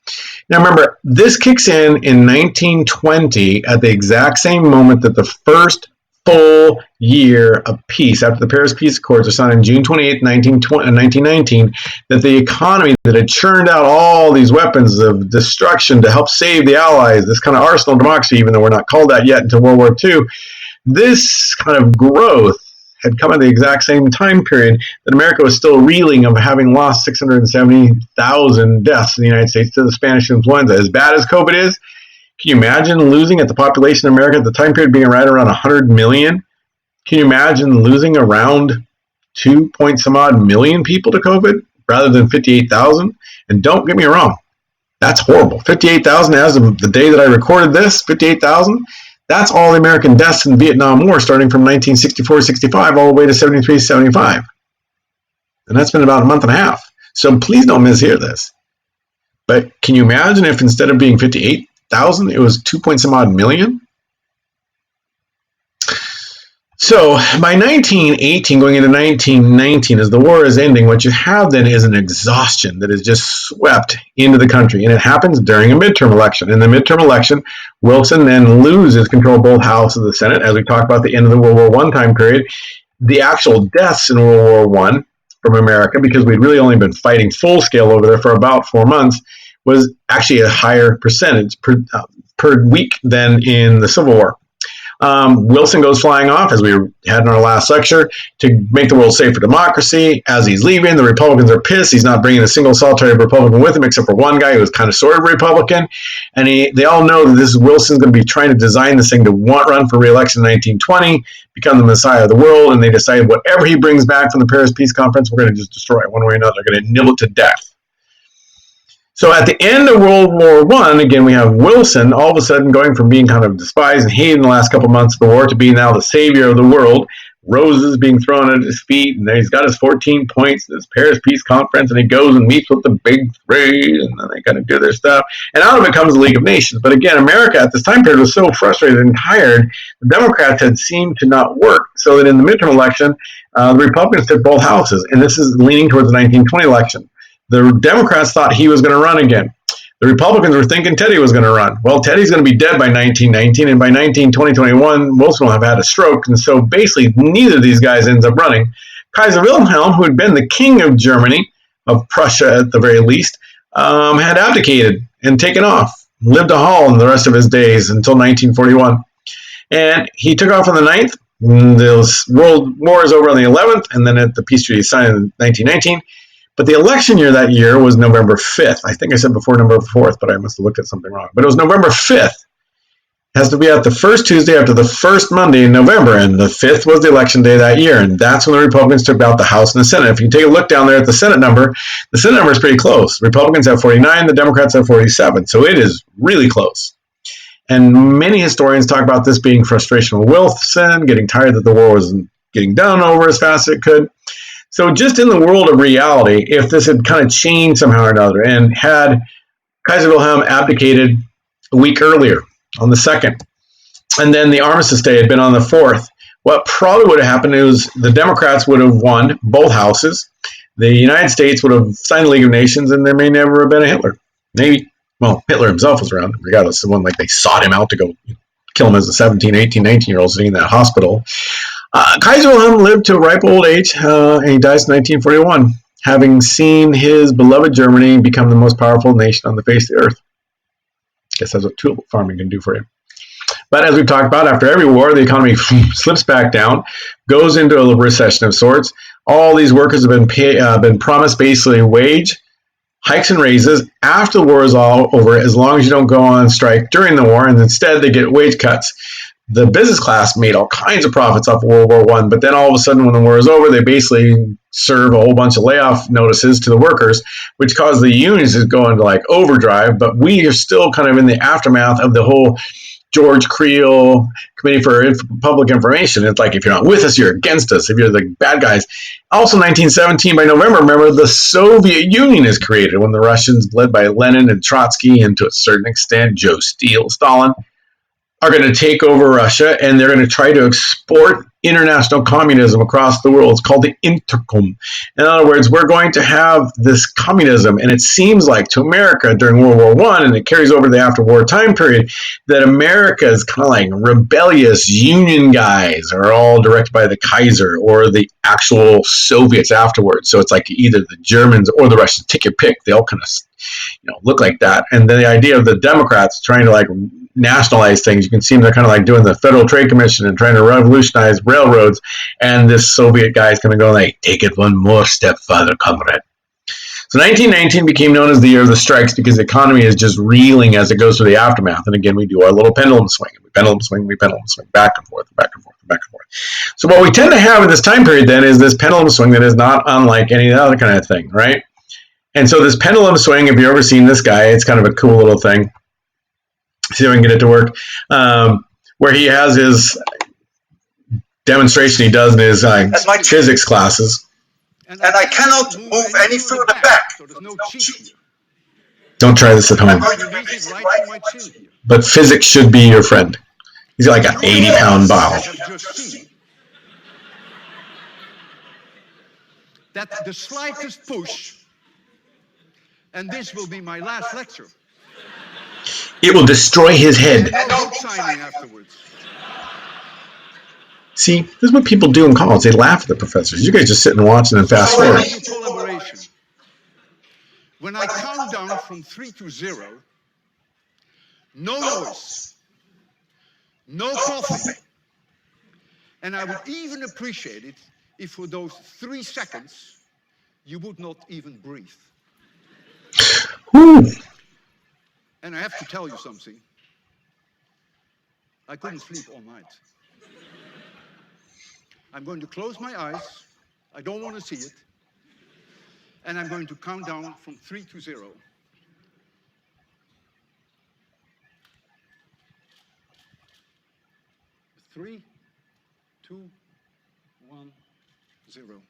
Speaker 1: Now remember, this kicks in 1920 at the exact same moment that the first full year of peace, after the Paris Peace Accords are signed on June 28, 1919, that the economy that had churned out all these weapons of destruction to help save the Allies, this kind of arsenal of democracy, even though we're not called that yet until World War II, this kind of growth had come at the exact same time period that America was still reeling of having lost 670,000 deaths in the United States to the Spanish influenza. As bad as COVID is, can you imagine losing at the population of America at the time period being right around 100 million? Can you imagine losing around 2 point some odd million people to COVID rather than 58,000. And don't get me wrong, that's horrible. 58,000 as of the day that I recorded this, 58,000. That's all the American deaths in the Vietnam War, starting from 1964-65 all the way to 73-75. And that's been about a month and a half. So please don't mishear this. But can you imagine if instead of being 58,000, it was 2 point some odd million? So by 1918, going into 1919, as the war is ending, what you have then is an exhaustion that is just swept into the country. And it happens during a midterm election. In the midterm election, Wilson then loses control of both houses of the Senate. As we talked about the end of the World War I time period, the actual deaths in World War I from America, because we'd really only been fighting full scale over there for about 4 months, was actually a higher percentage per week than in the Civil War. Wilson goes flying off, as we had in our last lecture, to make the world safe for democracy. As he's leaving, the Republicans are pissed. He's not bringing a single solitary Republican with him, except for one guy who was kind of sort of Republican. And they all know that this is Wilson's going to be trying to design this thing to run for re-election in 1920, become the Messiah of the world. And they decide whatever he brings back from the Paris Peace Conference, we're going to just destroy it one way or another. They're going to nibble it to death. So at the end of World War I, again, we have Wilson all of a sudden going from being kind of despised and hated in the last couple months of the war to being now the savior of the world. Roses being thrown at his feet, and he's got his 14 points in this Paris Peace Conference, and he goes and meets with the big three, and then they kind of do their stuff. And out of it comes the League of Nations. But again, America at this time period was so frustrated and tired, the Democrats had seemed to not work, so that in the midterm election, the Republicans took both houses, and this is leaning towards the 1920 election. The Democrats thought he was going to run again. The Republicans were thinking Teddy was going to run. Well, Teddy's going to be dead by 1919, and by 2021, Wilson will have had a stroke, and so basically neither of these guys ends up running. Kaiser Wilhelm, who had been the king of Germany, of Prussia at the very least, had abdicated and taken off, lived a hall in the rest of his days until 1941. And he took off on the 9th. The World War is over on the 11th, and then the peace treaty is signed in 1919. But the election year that year was November 5th. I think I said before November 4th, but I must have looked at something wrong. But it was November 5th. It has to be at the first Tuesday after the first Monday in November, and the 5th was the election day that year, and that's when the Republicans took out the House and the Senate. If you take a look down there at the Senate number is pretty close. Republicans have 49, the Democrats have 47, so it is really close. And many historians talk about this being frustration with Wilson, getting tired that the war wasn't getting done over as fast as it could. So just in the world of reality, if this had kind of changed somehow or another and had Kaiser Wilhelm abdicated a week earlier on the 2nd, and then the armistice day had been on the 4th, what probably would have happened is the Democrats would have won both houses, the United States would have signed the League of Nations, and there may never have been a Hitler. Maybe, well, Hitler himself was around, regardless of when they sought him out to go kill him as a 17, 18, 19-year-old sitting in that hospital. Kaiser Wilhelm lived to a ripe old age, and he dies in 1941, having seen his beloved Germany become the most powerful nation on the face of the earth. I guess that's what tulip farming can do for you. But as we've talked about, after every war, the economy slips back down, goes into a recession of sorts. All these workers have been promised basically wage hikes and raises after the war is all over, as long as you don't go on strike during the war, and instead they get wage cuts. The business class made all kinds of profits off of World War I, but then all of a sudden when the war is over, they basically serve a whole bunch of layoff notices to the workers, which caused the unions to go into like overdrive. But we are still kind of in the aftermath of the whole George Creel Committee for Public Information. It's like, if you're not with us, you're against us. If you're the bad guys. Also 1917, by November, remember, the Soviet Union is created when the Russians, led by Lenin and Trotsky, and to a certain extent Joe Stalin, are going to take over Russia, and they're going to try to export international communism across the world. It's called the Intercom. In other words, we're going to have this communism, and it seems like to America during World War I, and it carries over to the after-war time period, that America is kind of like rebellious union guys are all directed by the Kaiser or the actual Soviets afterwards. So it's like either the Germans or the Russians. Take your pick. They all kind of look like that. And then the idea of the Democrats trying to like nationalize things. You can see them, they're kind of like doing the Federal Trade Commission and trying to revolutionize railroads, and this Soviet guy is going to go like, take it one more step further, comrade. So 1919 became known as the year of the strikes because the economy is just reeling as it goes through the aftermath. And again, we do our little pendulum swing. We pendulum swing, back and forth, back and forth, back and forth. So what we tend to have in this time period then is this pendulum swing that is not unlike any other kind of thing, right? And so this pendulum swing, if you've ever seen this guy, it's kind of a cool little thing. See if I can get it to work. Where he has his demonstration he does in his physics classes.
Speaker 2: And I cannot move any further back, so there's no cheat here.
Speaker 1: Don't try this at home. But physics should be your friend. He's like an 80-pound ball.
Speaker 2: That the slightest push, and this will be my last lecture.
Speaker 1: It will destroy his head.
Speaker 2: And no signing afterwards.
Speaker 1: See, this is what people do in college. They laugh at the professors. You guys just sit and watch and then fast forward.
Speaker 2: Collaboration. When I count down from 3 to 0, no noise, no coffee, and I would even appreciate it if for those 3 seconds you would not even breathe.
Speaker 1: Ooh.
Speaker 2: And I have to tell you something. I couldn't sleep all night. I'm going to close my eyes. I don't want to see it. And I'm going to count down from 3 to 0. 3, 2, 1, 0.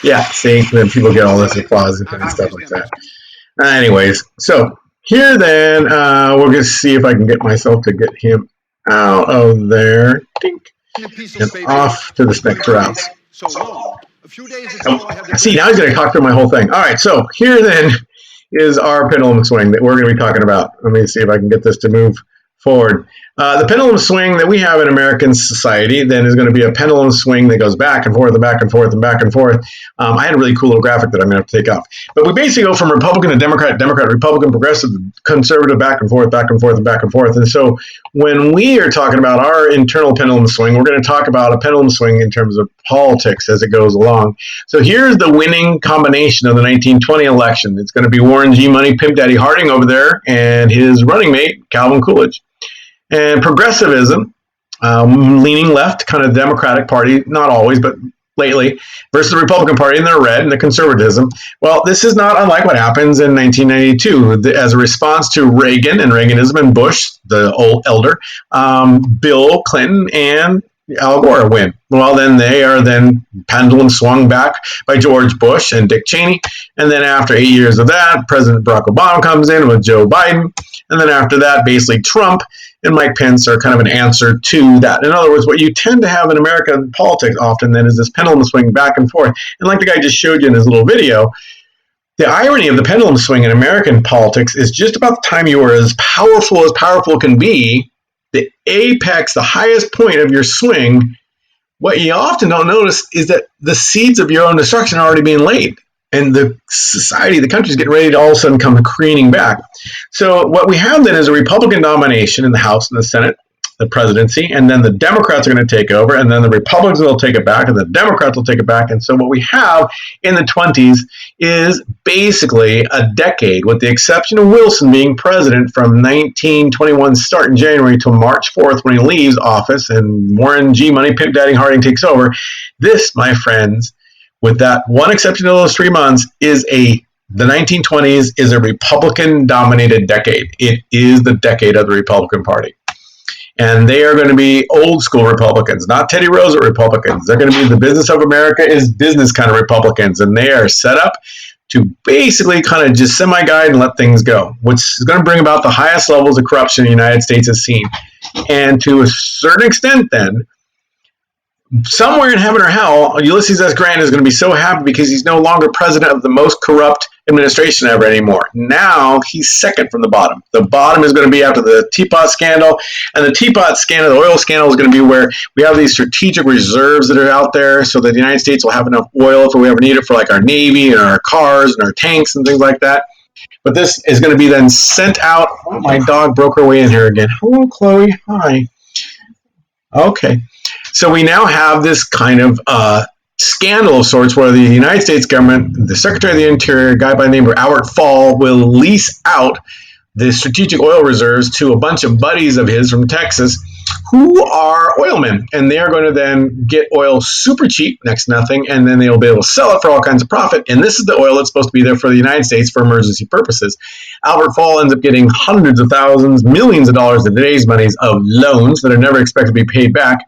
Speaker 1: Yeah, see, then people get all this applause and stuff like that. Anyways, so here then, we're going to see if I can get myself to get him out of there. Tink. And off to the spectrals. See, now he's going to talk through my whole thing. All right, so here then is our pendulum swing that we're going to be talking about. Let me see if I can get this to move forward. The pendulum swing that we have in American society then is going to be a pendulum swing that goes back and forth and back and forth and back and forth. I had a really cool little graphic that I'm going to have to take off. But we basically go from Republican to Democrat, Democrat, Republican, progressive, conservative, back and forth, back and forth, and back and forth. And so when we are talking about our internal pendulum swing, we're going to talk about a pendulum swing in terms of politics as it goes along. So here's the winning combination of the 1920 election. It's going to be Warren G. Money Pimp Daddy Harding over there and his running mate, Calvin Coolidge. And progressivism, leaning left, kind of Democratic Party, not always, but lately, versus the Republican Party, and they're red, and the conservatism. Well, this is not unlike what happens in 1992. As a response to Reagan and Reaganism and Bush, the old elder, Bill Clinton and Al Gore win. Well, then they are then pendulum swung back by George Bush and Dick Cheney. And then after 8 years of that, President Barack Obama comes in with Joe Biden. And then after that, basically Trump and Mike Pence are kind of an answer to that. In other words, what you tend to have in American politics often then is this pendulum swing back and forth. And like the guy just showed you in his little video, the irony of the pendulum swing in American politics is just about the time you are as powerful can be, the apex, the highest point of your swing, what you often don't notice is that the seeds of your own destruction are already being laid. And the society, the country's getting ready to all of a sudden come careening back. So what we have then is a Republican domination in the House and the Senate, the presidency, and then the Democrats are going to take over, and then the Republicans will take it back, and the Democrats will take it back. And so what we have in the 20s is basically a decade, with the exception of Wilson being president from 1921 start in January till March 4th when he leaves office and Warren G. Money Pimp Daddy Harding takes over. This, my friends, with that one exception of those 3 months, the 1920s is a Republican-dominated decade. It is the decade of the Republican Party. And they are going to be old school Republicans, not Teddy Roosevelt Republicans. They're going to be the business of America is business kind of Republicans. And they are set up to basically kind of just semi-guide and let things go, which is going to bring about the highest levels of corruption the United States has seen. And to a certain extent then, somewhere in heaven or hell, Ulysses S. Grant is going to be so happy because he's no longer president of the most corrupt administration ever anymore. Now he's second from the bottom. The bottom is going to be after the teapot scandal, and the teapot scandal, the oil scandal, is going to be where we have these strategic reserves that are out there so that the United States will have enough oil if we ever need it for like our Navy and our cars and our tanks and things like that. But this is going to be then sent out. Oh, my dog broke her way in here again. Hello, Chloe. Hi. Okay. So we now have this kind of scandal of sorts where the United States government, the Secretary of the Interior, a guy by the name of Albert Fall, will lease out the strategic oil reserves to a bunch of buddies of his from Texas. who are oilmen, and they are going to then get oil super cheap, next to nothing, and then they'll be able to sell it for all kinds of profit. And this is the oil that's supposed to be there for the United States for emergency purposes. Albert Fall ends up getting hundreds of thousands, millions of dollars in today's monies of loans that are never expected to be paid back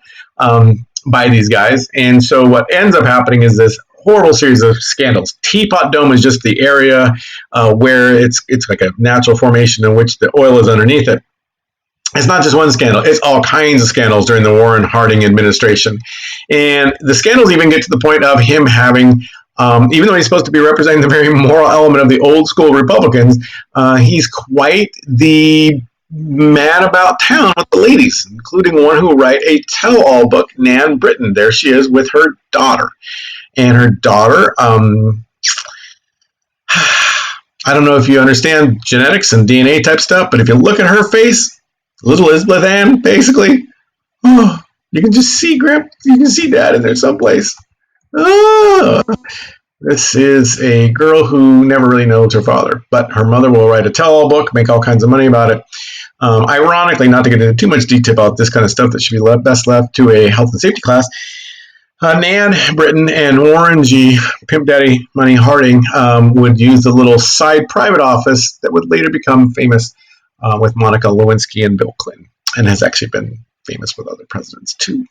Speaker 1: by these guys. And so what ends up happening is this horrible series of scandals. Teapot Dome is just the area where it's like a natural formation in which the oil is underneath it. It's not just one scandal. It's all kinds of scandals during the Warren Harding administration. And the scandals even get to the point of him having, even though he's supposed to be representing the very moral element of the old school Republicans, he's quite the man about town with the ladies, including one who will write a tell-all book, Nan Britton. There she is with her daughter. And her daughter, I don't know if you understand genetics and DNA type stuff, but if you look at her face, little Elizabeth Ann, basically, oh, you can just see you can see Dad in there someplace. Oh, this is a girl who never really knows her father, but her mother will write a tell-all book, make all kinds of money about it. Ironically, not to get into too much detail about this kind of stuff that should be best left to a health and safety class, Nan Britton and Warren G. Pimp Daddy Money Harding would use the little side private office that would later become famous with Monica Lewinsky and Bill Clinton, and has actually been famous with other presidents too.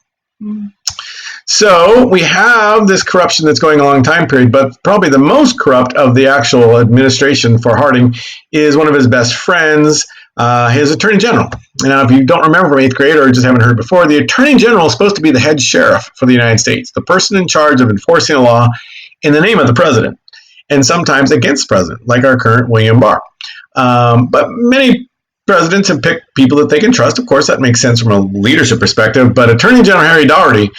Speaker 1: So we have this corruption that's going a long time period, but probably the most corrupt of the actual administration for Harding is one of his best friends, his attorney general. Now, if you don't remember from 8th grade or just haven't heard before, the attorney general is supposed to be the head sheriff for the United States, the person in charge of enforcing a law in the name of the president, and sometimes against the president, like our current William Barr. But many presidents have picked people that they can trust. Of course, that makes sense from a leadership perspective. But Attorney General Harry Daugherty,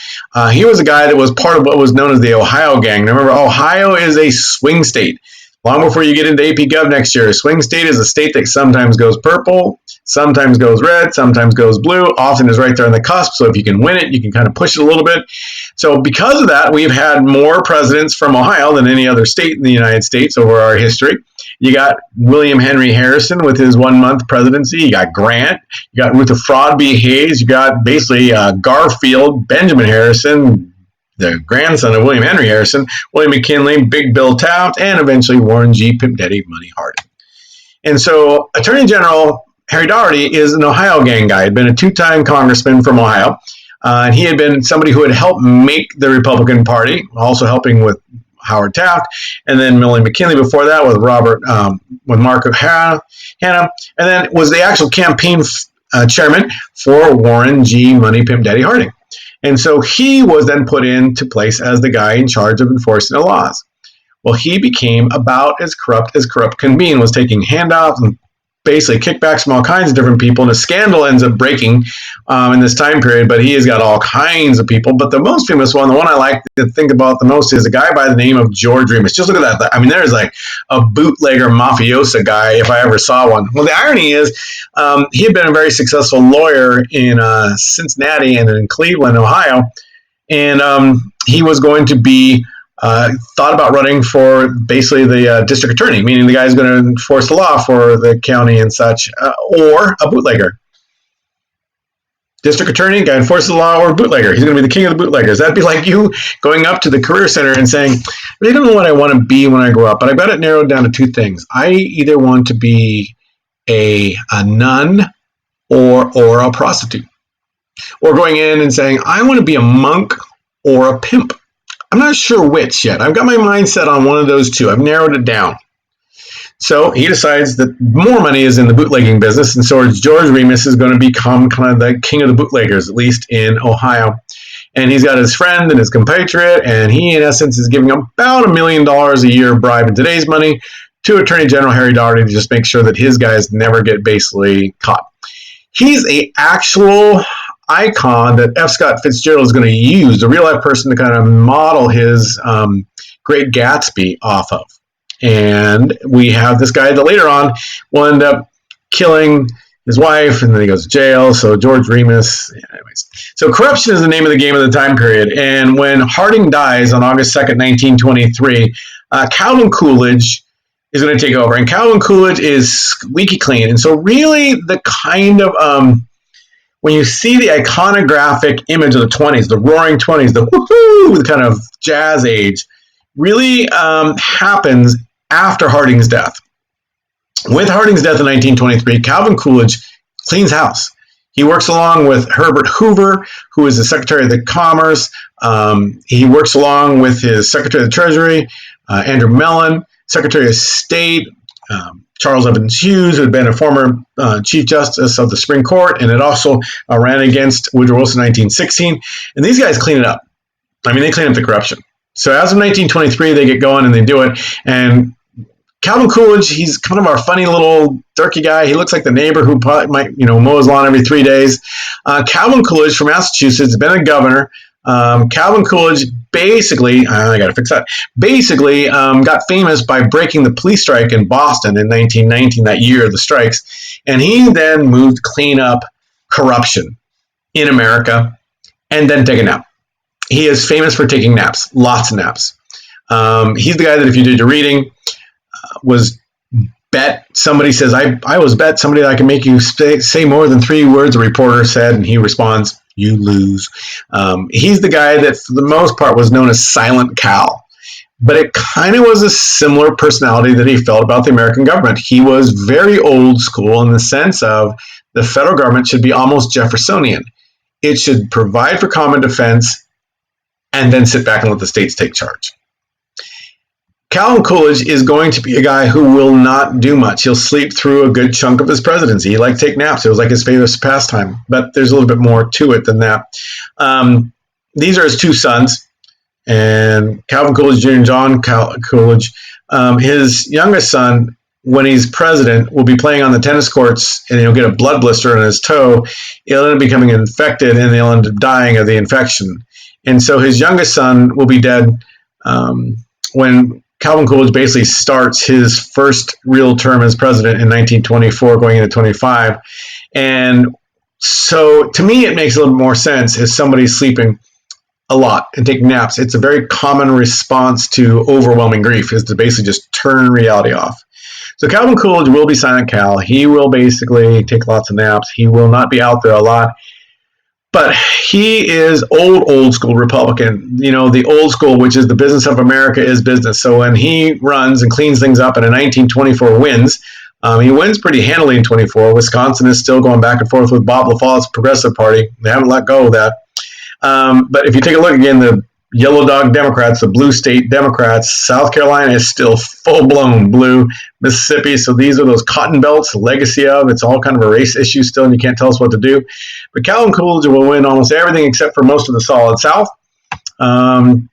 Speaker 1: he was a guy that was part of what was known as the Ohio Gang. Now, remember, Ohio is a swing state. Long before you get into AP Gov next year, a swing state is a state that sometimes goes purple, sometimes goes red, sometimes goes blue, often is right there on the cusp. So if you can win it, you can kind of push it a little bit. So because of that, we've had more presidents from Ohio than any other state in the United States over our history. You got William Henry Harrison with his 1 month presidency. You got Grant. You got Rutherford B. Hayes. You got basically Garfield, Benjamin Harrison, the grandson of William Henry Harrison, William McKinley, Big Bill Taft, and eventually Warren G. Pimp Daddy Money Harding. And so Attorney General Harry Daugherty is an Ohio gang guy. He had been a 2-time congressman from Ohio. And he had been somebody who had helped make the Republican Party, also helping with Howard Taft, and then Millie McKinley before that with with Mark Hanna, and then was the actual campaign chairman for Warren G. Money Pimp Daddy Harding. And so he was then put into place as the guy in charge of enforcing the laws. Well, he became about as corrupt can be, and was taking handouts and basically kickbacks from all kinds of different people, and a scandal ends up breaking in this time period, but he has got all kinds of people. But the most famous one, the one I like to think about the most, is a guy by the name of George Remus. Just look at that. I mean, there's like a bootlegger mafiosa guy if I ever saw one. Well, the irony is he had been a very successful lawyer in Cincinnati and in Cleveland, Ohio, and he was going to be thought about running for basically the district attorney, meaning the guy's going to enforce the law for the county and such, or a bootlegger. District attorney, guy enforces the law, or bootlegger. He's going to be the king of the bootleggers. That'd be like you going up to the career center and saying, I really don't know what I want to be when I grow up, but I've got it narrowed down to 2 things. I either want to be a nun or a prostitute. Or going in and saying, I want to be a monk or a pimp. I'm not sure which yet. I've got my mind set on one of those 2. I've narrowed it down. So he decides that more money is in the bootlegging business, and so George Remus is going to become kind of the king of the bootleggers, at least in Ohio. And he's got his friend and his compatriot, and he, in essence, is giving about $1 million a year bribe in today's money to Attorney General Harry Daugherty to just make sure that his guys never get basically caught. He's an actual icon that F. Scott Fitzgerald is going to use, a real life person, to kind of model his Great Gatsby off of. And we have this guy that later on will end up killing his wife, and then he goes to jail. So George Remus, anyways. So corruption is the name of the game of the time period. And when Harding dies on August 2nd, 1923, Calvin Coolidge is going to take over. And Calvin Coolidge is squeaky clean. And so really the kind of when you see the iconographic image of the 20s, the roaring 20s, the woohoo, the kind of jazz age, really happens after Harding's death. With Harding's death in 1923, Calvin Coolidge cleans house. He works along with Herbert Hoover, who is the Secretary of the Commerce. He works along with his Secretary of the Treasury, Andrew Mellon, Secretary of State, Charles Evans Hughes, who had been a former Chief Justice of the Supreme Court, and had also ran against Woodrow Wilson in 1916. And these guys clean it up. I mean, they clean up the corruption. So as of 1923, they get going and they do it. And Calvin Coolidge, he's kind of our funny little turkey guy. He looks like the neighbor who might, mow his lawn every 3 days. Calvin Coolidge from Massachusetts, been a governor. Calvin Coolidge basically, I got to fix that, got famous by breaking the police strike in Boston in 1919, that year of the strikes. And he then moved to clean up corruption in America and then take a nap. He is famous for taking naps, lots of naps. He's the guy that if you did your reading, was bet. Somebody says, I was bet somebody that I can make you say more than 3 words, a reporter said, and he responds, you lose. He's the guy that for the most part was known as Silent Cal, but it kind of was a similar personality that he felt about the American government. He was very old school in the sense of the federal government should be almost Jeffersonian. It should provide for common defense and then sit back and let the states take charge. Calvin Coolidge is going to be a guy who will not do much. He'll sleep through a good chunk of his presidency. He liked to take naps. It was like his favorite pastime. But there's a little bit more to it than that. These are his 2 sons, and Calvin Coolidge Jr. and John Coolidge. His youngest son, when he's president, will be playing on the tennis courts, and he'll get a blood blister on his toe. He'll end up becoming infected, and he'll end up dying of the infection. And so his youngest son will be dead when Calvin Coolidge basically starts his first real term as president in 1924, going into 25. And so to me, it makes a little more sense if somebody's sleeping a lot and taking naps. It's a very common response to overwhelming grief, is to basically just turn reality off. So Calvin Coolidge will be Silent Cal. He will basically take lots of naps. He will not be out there a lot. But he is old school Republican, the old school, which is the business of America is business. So when he runs and cleans things up and in 1924 wins, he wins pretty handily in 24. Wisconsin is still going back and forth with Bob LaFollette's Progressive Party. They haven't let go of that. But if you take a look again, the Yellow Dog Democrats, the blue state Democrats, South Carolina is still full-blown blue. Mississippi, so these are those cotton belts, legacy of, it's all kind of a race issue still, and you can't tell us what to do. But Calvin Coolidge will win almost everything except for most of the solid South. And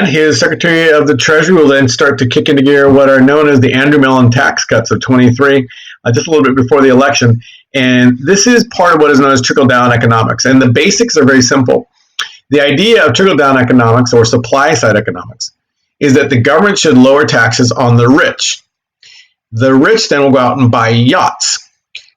Speaker 1: his Secretary of the Treasury will then start to kick into gear what are known as the Andrew Mellon tax cuts of 23, just a little bit before the election. And this is part of what is known as trickle-down economics. And the basics are very simple. The idea of trickle-down economics, or supply-side economics, is that the government should lower taxes on the rich. The rich then will go out and buy yachts.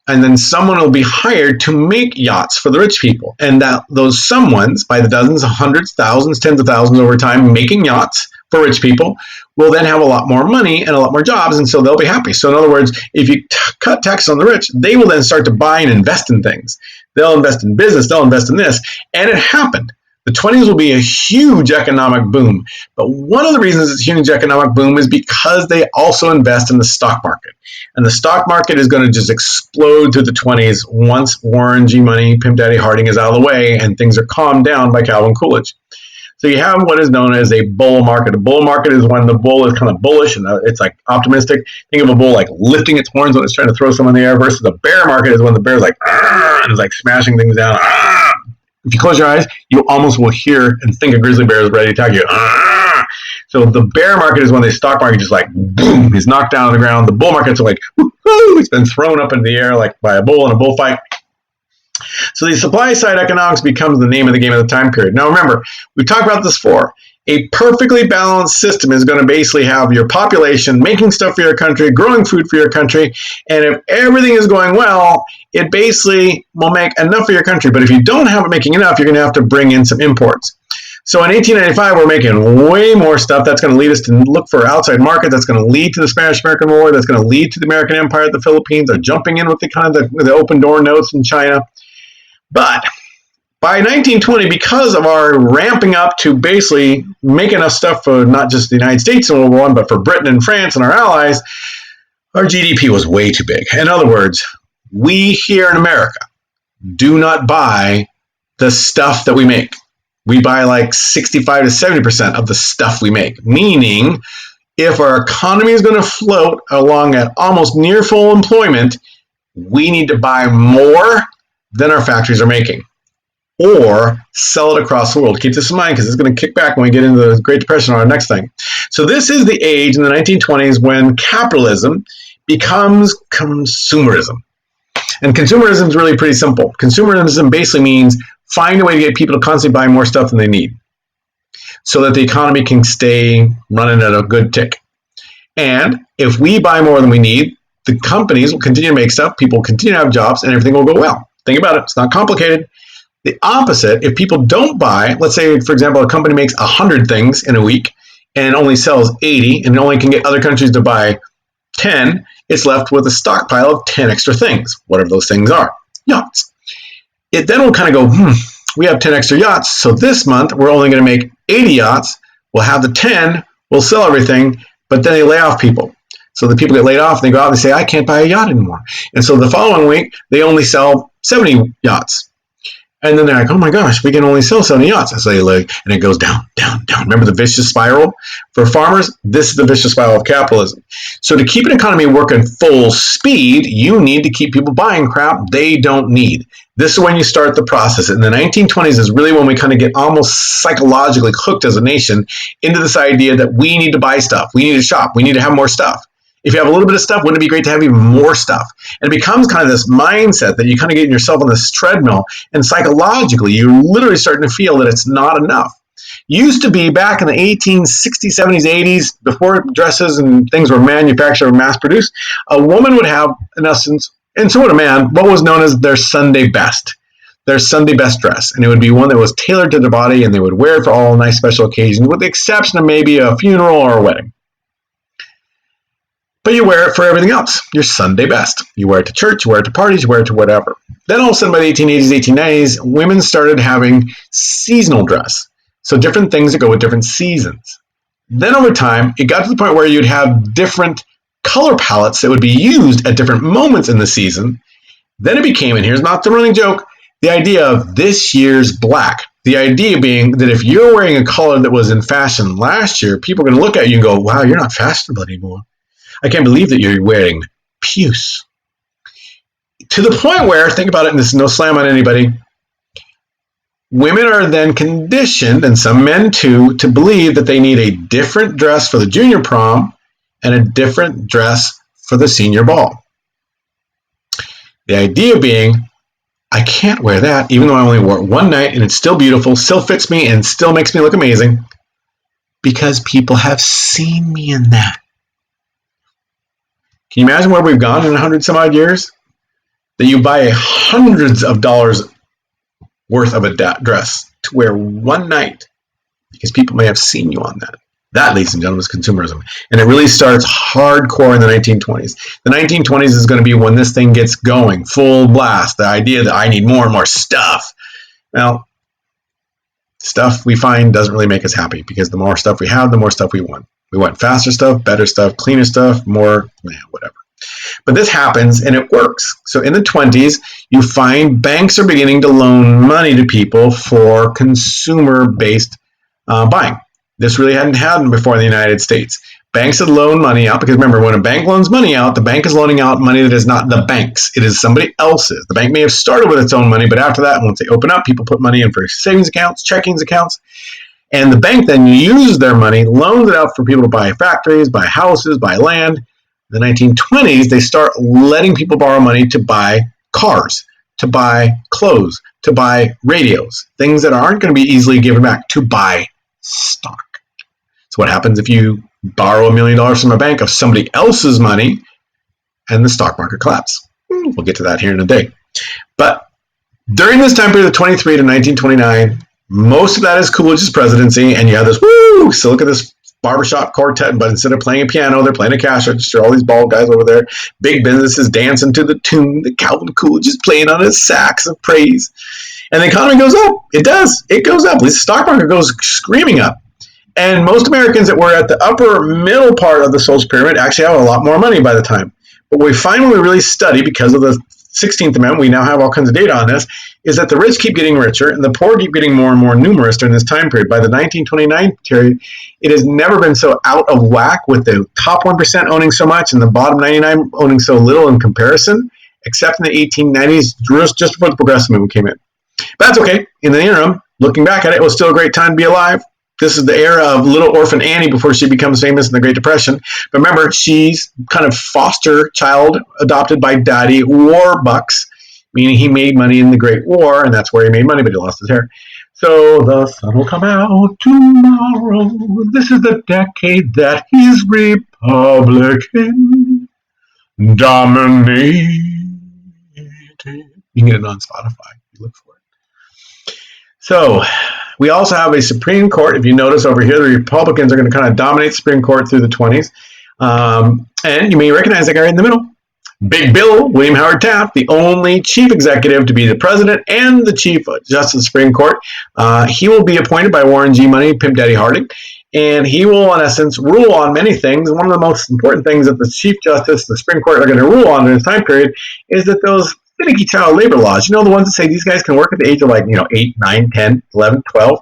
Speaker 1: And then someone will be hired to make yachts for the rich people. And that those someones, by the dozens, hundreds, thousands, tens of thousands over time, making yachts for rich people, will then have a lot more money and a lot more jobs, and so they'll be happy. So in other words, if you cut taxes on the rich, they will then start to buy and invest in things. They'll invest in business, they'll invest in this. And it happened. The 20s will be a huge economic boom. But one of the reasons it's a huge economic boom is because they also invest in the stock market. And the stock market is going to just explode through the 20s once Warren G. Money, Pimp Daddy Harding is out of the way and things are calmed down by Calvin Coolidge. So you have what is known as a bull market. A bull market is when the bull is kind of bullish and it's like optimistic. Think of a bull like lifting its horns when it's trying to throw someone in the air, versus a bear market is when the bear's like, and is like smashing things down. If you close your eyes, you almost will hear and think a grizzly bear is ready to attack you. So the bear market is when the stock market just like, boom, is knocked down on the ground. The bull markets are like, woo-hoo, it's been thrown up into the air like by a bull in a bullfight. So the supply side economics becomes the name of the game of the time period. Now remember, we talked about this before. A perfectly balanced system is going to basically have your population making stuff for your country, growing food for your country, and if everything is going well, it basically will make enough for your country. But if you don't have it making enough, you're going to have to bring in some imports. So in 1895, we're making way more stuff. That's going to lead us to look for outside markets. That's going to lead to the Spanish-American War. That's going to lead to the American Empire. The Philippines are jumping in with the kind of the open door notes in China. But by 1920, because of our ramping up to basically make enough stuff for not just the United States in World War I, but for Britain and France and our allies, our GDP was way too big. In other words, we here in America do not buy the stuff that we make. We buy like 65 to 70% of the stuff we make, meaning if our economy is going to float along at almost near full employment, we need to buy more than our factories are making, or sell it across the world. Keep this in mind because it's going to kick back when we get into the Great Depression or our next thing. So this is the age in the 1920s when capitalism becomes consumerism. And consumerism is really pretty simple. Consumerism basically means find a way to get people to constantly buy more stuff than they need so that the economy can stay running at a good tick. And if we buy more than we need, the companies will continue to make stuff, people will continue to have jobs, and everything will go well. Think about it. It's not complicated. The opposite, if people don't buy, let's say, for example, a company makes 100 things in a week and only sells 80 and only can get other countries to buy 10, it's left with a stockpile of 10 extra things, whatever those things are, yachts. It then will kind of go, we have 10 extra yachts, so this month we're only going to make 80 yachts, we'll have the 10, we'll sell everything, but then they lay off people. So the people get laid off, and they go out and they say, I can't buy a yacht anymore. And so the following week, they only sell 70 yachts. And then they're like, oh my gosh, we can only sell 70 yachts. So they like, and it goes down, down, down. Remember the vicious spiral? For farmers, this is the vicious spiral of capitalism. So to keep an economy working full speed, you need to keep people buying crap they don't need. This is when you start the process. In the 1920s is really when we kind of get almost psychologically hooked as a nation into this idea that we need to buy stuff. We need to shop. We need to have more stuff. If you have a little bit of stuff, wouldn't it be great to have even more stuff? And it becomes kind of this mindset that you kind of get yourself on this treadmill, and psychologically, you're literally starting to feel that it's not enough. Used to be back in the 1860s, 70s, 80s, before dresses and things were manufactured or mass-produced, a woman would have, in essence, and so would a man, what was known as their Sunday best. Their Sunday best dress. And it would be one that was tailored to their body, and they would wear it for all nice special occasions, with the exception of maybe a funeral or a wedding. But you wear it for everything else. Your Sunday best. You wear it to church, you wear it to parties, you wear it to whatever. Then all of a sudden by the 1880s, 1890s, women started having seasonal dress. So different things that go with different seasons. Then over time, it got to the point where you'd have different color palettes that would be used at different moments in the season. Then it became, and here's not the running joke, the idea of this year's black. The idea being that if you're wearing a color that was in fashion last year, people are going to look at you and go, wow, you're not fashionable anymore. I can't believe that you're wearing puce. To the point where, think about it, and this is no slam on anybody, women are then conditioned, and some men too, to believe that they need a different dress for the junior prom and a different dress for the senior ball. The idea being, I can't wear that, even though I only wore it one night and it's still beautiful, still fits me, and still makes me look amazing, because people have seen me in that. Can you imagine where we've gone in 100 some odd years? That you buy hundreds of dollars worth of a dress to wear one night because people may have seen you on that. That, ladies and gentlemen, is consumerism. And it really starts hardcore in the 1920s. The 1920s is going to be when this thing gets going, full blast. The idea that I need more and more stuff. Well, stuff we find doesn't really make us happy because the more stuff we have, the more stuff we want. We want faster stuff, better stuff, cleaner stuff, more, whatever. But this happens and it works. So in the 20s, you find banks are beginning to loan money to people for consumer-based buying. This really hadn't happened before in the United States. Banks had loaned money out because remember, when a bank loans money out, the bank is loaning out money that is not the bank's. It is somebody else's. The bank may have started with its own money, but after that, once they open up, people put money in for savings accounts, checkings accounts. And the bank then uses their money, loans it out for people to buy factories, buy houses, buy land. In the 1920s, they start letting people borrow money to buy cars, to buy clothes, to buy radios, things that aren't going to be easily given back, to buy stock. So what happens if you borrow $1 million from a bank of somebody else's money and the stock market collapses? We'll get to that here in a day. But during this time period of 23 to 1929, most of that is Coolidge's presidency, and you have this, so look at this barbershop quartet, but instead of playing a piano, they're playing a cash register. All these bald guys over there, big businesses dancing to the tune that Calvin Coolidge is playing on his sax of praise. And the economy goes up. It does. It goes up. The stock market goes screaming up. And most Americans that were at the upper middle part of the social pyramid actually have a lot more money by the time. But what we find when we really study, because of the 16th Amendment, we now have all kinds of data on this, is that the rich keep getting richer and the poor keep getting more and more numerous during this time period. By the 1929 period, it has never been so out of whack with the top 1% owning so much and the bottom 99 owning so little in comparison, except in the 1890s, just before the Progressive movement came in. But that's okay. In the interim, looking back at it, it was still a great time to be alive. This is the era of little orphan Annie before she becomes famous in the Great Depression. But remember, she's kind of foster child adopted by Daddy Warbucks, meaning he made money in the Great War, and that's where he made money, but he lost his hair. So the sun will come out tomorrow. This is the decade that he's Republican dominated. You can get it on Spotify. You look for it. So we also have a Supreme Court. If you notice over here, the Republicans are going to kind of dominate the Supreme Court through the 20s. And you may recognize that guy right in the middle. Big Bill, William Howard Taft, the only chief executive to be the president and the chief justice of the Supreme Court. He will be appointed by Warren G. Money, Pimp Daddy Harding. And he will, in essence, rule on many things. One of the most important things that the Chief Justice, the Supreme Court, are going to rule on in this time period is that those finicky child labor laws, the ones that say these guys can work at the age of 8, 9, 10, 11, 12,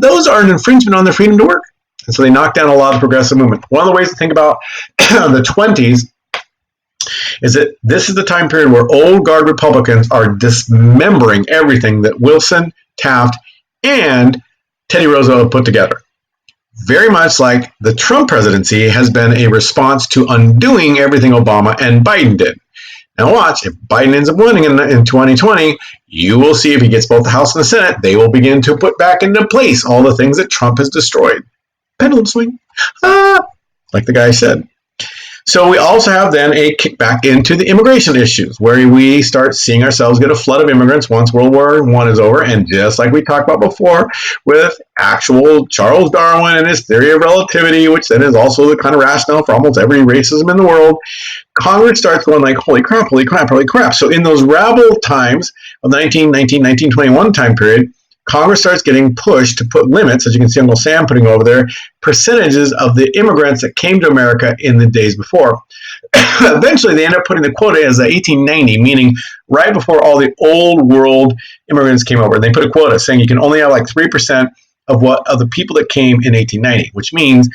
Speaker 1: those are an infringement on their freedom to work. And so they knock down a lot of the progressive movement. One of the ways to think about the 20s is that this is the time period where old guard Republicans are dismembering everything that Wilson, Taft, and Teddy Roosevelt put together. Very much like the Trump presidency has been a response to undoing everything Obama and Biden did. Now watch, if Biden ends up winning in 2020, you will see if he gets both the House and the Senate, they will begin to put back into place all the things that Trump has destroyed. Pendulum swing. Like the guy said. So we also have then a kickback into the immigration issues, where we start seeing ourselves get a flood of immigrants once World War I is over. And just like we talked about before with actual Charles Darwin and his theory of relativity, which then is also the kind of rationale for almost every racism in the world, Congress starts going like, holy crap, holy crap, holy crap. So in those rabble times of the 1921 time period, Congress starts getting pushed to put limits, as you can see Uncle Sam putting over there, percentages of the immigrants that came to America in the days before. Eventually, they end up putting the quota as 1890, meaning right before all the old world immigrants came over. They put a quota saying you can only have 3% of the people that came in 1890, which means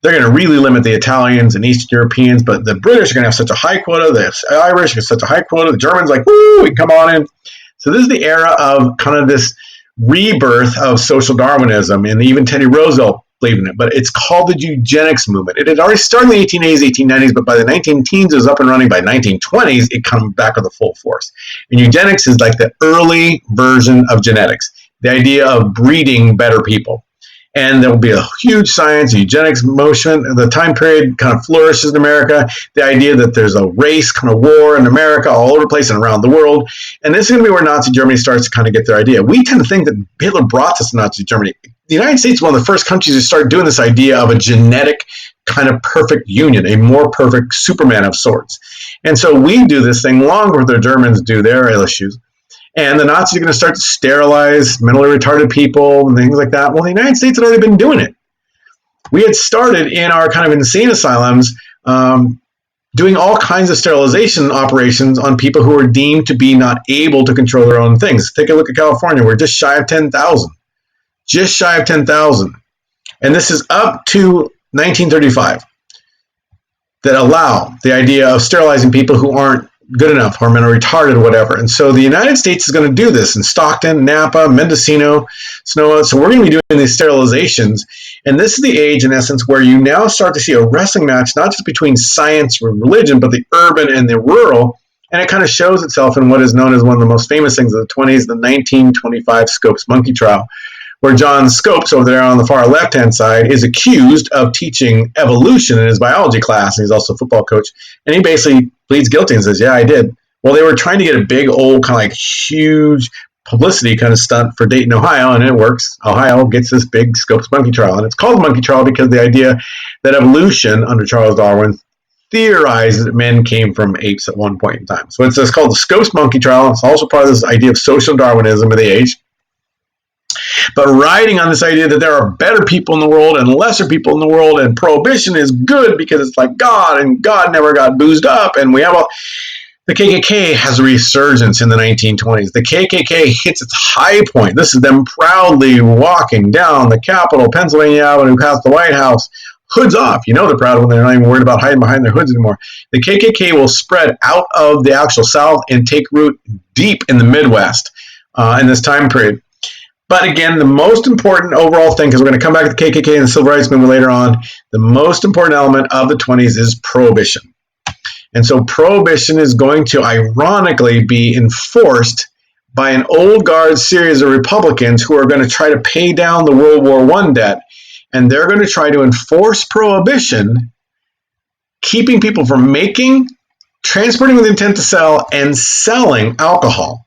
Speaker 1: they're going to really limit the Italians and Eastern Europeans, but the British are going to have such a high quota, the Irish have such a high quota, the Germans woo, we can come on in. So this is the era of kind of this rebirth of social Darwinism, and even Teddy Roosevelt believed in it, but it's called the eugenics movement. It had already started in the 1880s, 1890s, but by the 1910s it was up and running. By 1920s, it comes back with a full force. And eugenics is like the early version of genetics, the idea of breeding better people. And there will be a huge science, eugenics motion. The time period kind of flourishes in America. The idea that there's a race kind of war in America all over the place and around the world. And this is going to be where Nazi Germany starts to kind of get their idea. We tend to think that Hitler brought us to Nazi Germany. The United States is one of the first countries to start doing this idea of a genetic kind of perfect union, a more perfect Superman of sorts. And so we do this thing long before the Germans do their issues. And the Nazis are going to start to sterilize mentally retarded people and things like that. Well, the United States had already been doing it. We had started in our kind of insane asylums doing all kinds of sterilization operations on people who are deemed to be not able to control their own things. Take a look at California. We're just shy of 10,000. Just shy of 10,000. And this is up to 1935 that allow the idea of sterilizing people who aren't good enough, or mentally retarded, or whatever. And so the United States is going to do this in Stockton, Napa, Mendocino, Sonoma. So we're going to be doing these sterilizations. And this is the age, in essence, where you now start to see a wrestling match, not just between science and religion, but the urban and the rural. And it kind of shows itself in what is known as one of the most famous things of the 20s, the 1925 Scopes monkey trial, where John Scopes over there on the far left-hand side is accused of teaching evolution in his biology class, and he's also a football coach. And he basically pleads guilty and says, yeah, I did. Well, they were trying to get a big old kind of huge publicity kind of stunt for Dayton, Ohio, and it works. Ohio gets this big Scopes monkey trial, and it's called the monkey trial because the idea that evolution under Charles Darwin theorized that men came from apes at one point in time. So it's called the Scopes monkey trial. It's also part of this idea of social Darwinism of the age. But riding on this idea that there are better people in the world and lesser people in the world, and prohibition is good because it's like God, and God never got boozed up, and we have all. The KKK has a resurgence in the 1920s. The KKK hits its high point. This is them proudly walking down the Capitol, Pennsylvania Avenue, past the White House, hoods off. You know they're proud when they're not even worried about hiding behind their hoods anymore. The KKK will spread out of the actual South and take root deep in the Midwest in this time period. But again, the most important overall thing, because we're going to come back to the KKK and the Civil Rights Movement later on, the most important element of the 20s is prohibition. And so prohibition is going to ironically be enforced by an old guard series of Republicans who are going to try to pay down the World War I debt. And they're going to try to enforce prohibition, keeping people from making, transporting with intent to sell, and selling alcohol.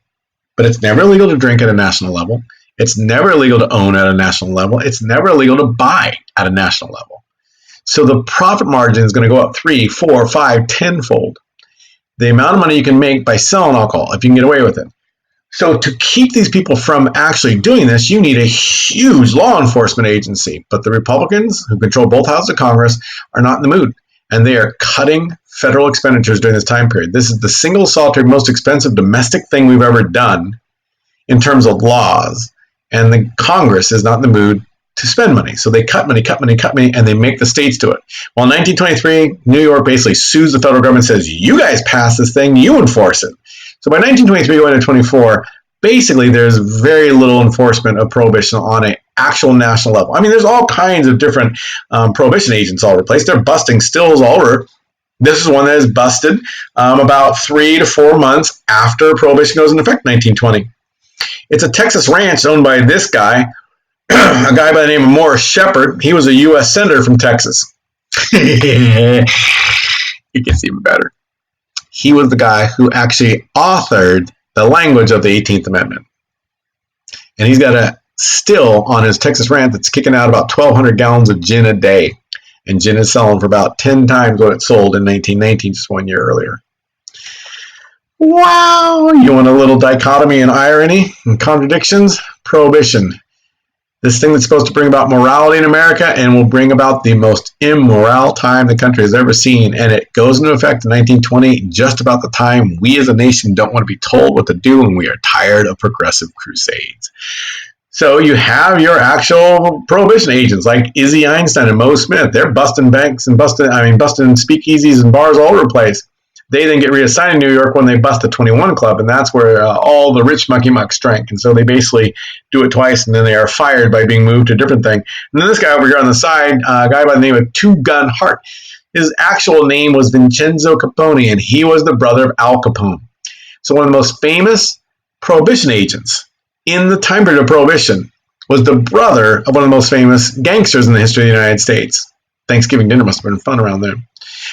Speaker 1: But it's never illegal to drink at a national level. It's never illegal to own at a national level. It's never illegal to buy at a national level. So the profit margin is going to go up 3, 4, 5, 10-fold. The amount of money you can make by selling alcohol, if you can get away with it. So to keep these people from actually doing this, you need a huge law enforcement agency. But the Republicans, who control both houses of Congress, are not in the mood. And they are cutting federal expenditures during this time period. This is the single solitary most expensive domestic thing we've ever done in terms of laws. And the Congress is not in the mood to spend money. So they cut money, and they make the states do it. Well, in 1923, New York basically sues the federal government and says, you guys pass this thing, you enforce it. So by 1923 going to 24, basically there's very little enforcement of prohibition on an actual national level. I mean, there's all kinds of different prohibition agents all over the place. They're busting stills all over. This is one that is busted about 3 to 4 months after prohibition goes into effect in 1920. It's a Texas ranch owned by this guy, a guy by the name of Morris Shepard. He was a U.S. senator from Texas. It gets even better. He was the guy who actually authored the language of the 18th Amendment. And he's got a still on his Texas ranch that's kicking out about 1,200 gallons of gin a day. And gin is selling for about 10 times what it sold in 1919, just 1 year earlier. Wow! You want a little dichotomy and irony and contradictions? Prohibition. This thing that's supposed to bring about morality in America and will bring about the most immoral time the country has ever seen. And it goes into effect in 1920, just about the time we as a nation don't want to be told what to do, and we are tired of progressive crusades. So you have your actual prohibition agents like Izzy Einstein and Mo Smith. They're busting banks and busting speakeasies and bars all over the place. They then get reassigned in New York when they bust the 21 Club, and that's where all the rich mucky mucks drank. And so they basically do it twice, and then they are fired by being moved to a different thing. And then this guy over here on the side, a guy by the name of Two Gun Hart, his actual name was Vincenzo Capone, and he was the brother of Al Capone. So one of the most famous prohibition agents in the time period of Prohibition was the brother of one of the most famous gangsters in the history of the United States. Thanksgiving dinner must have been fun around there.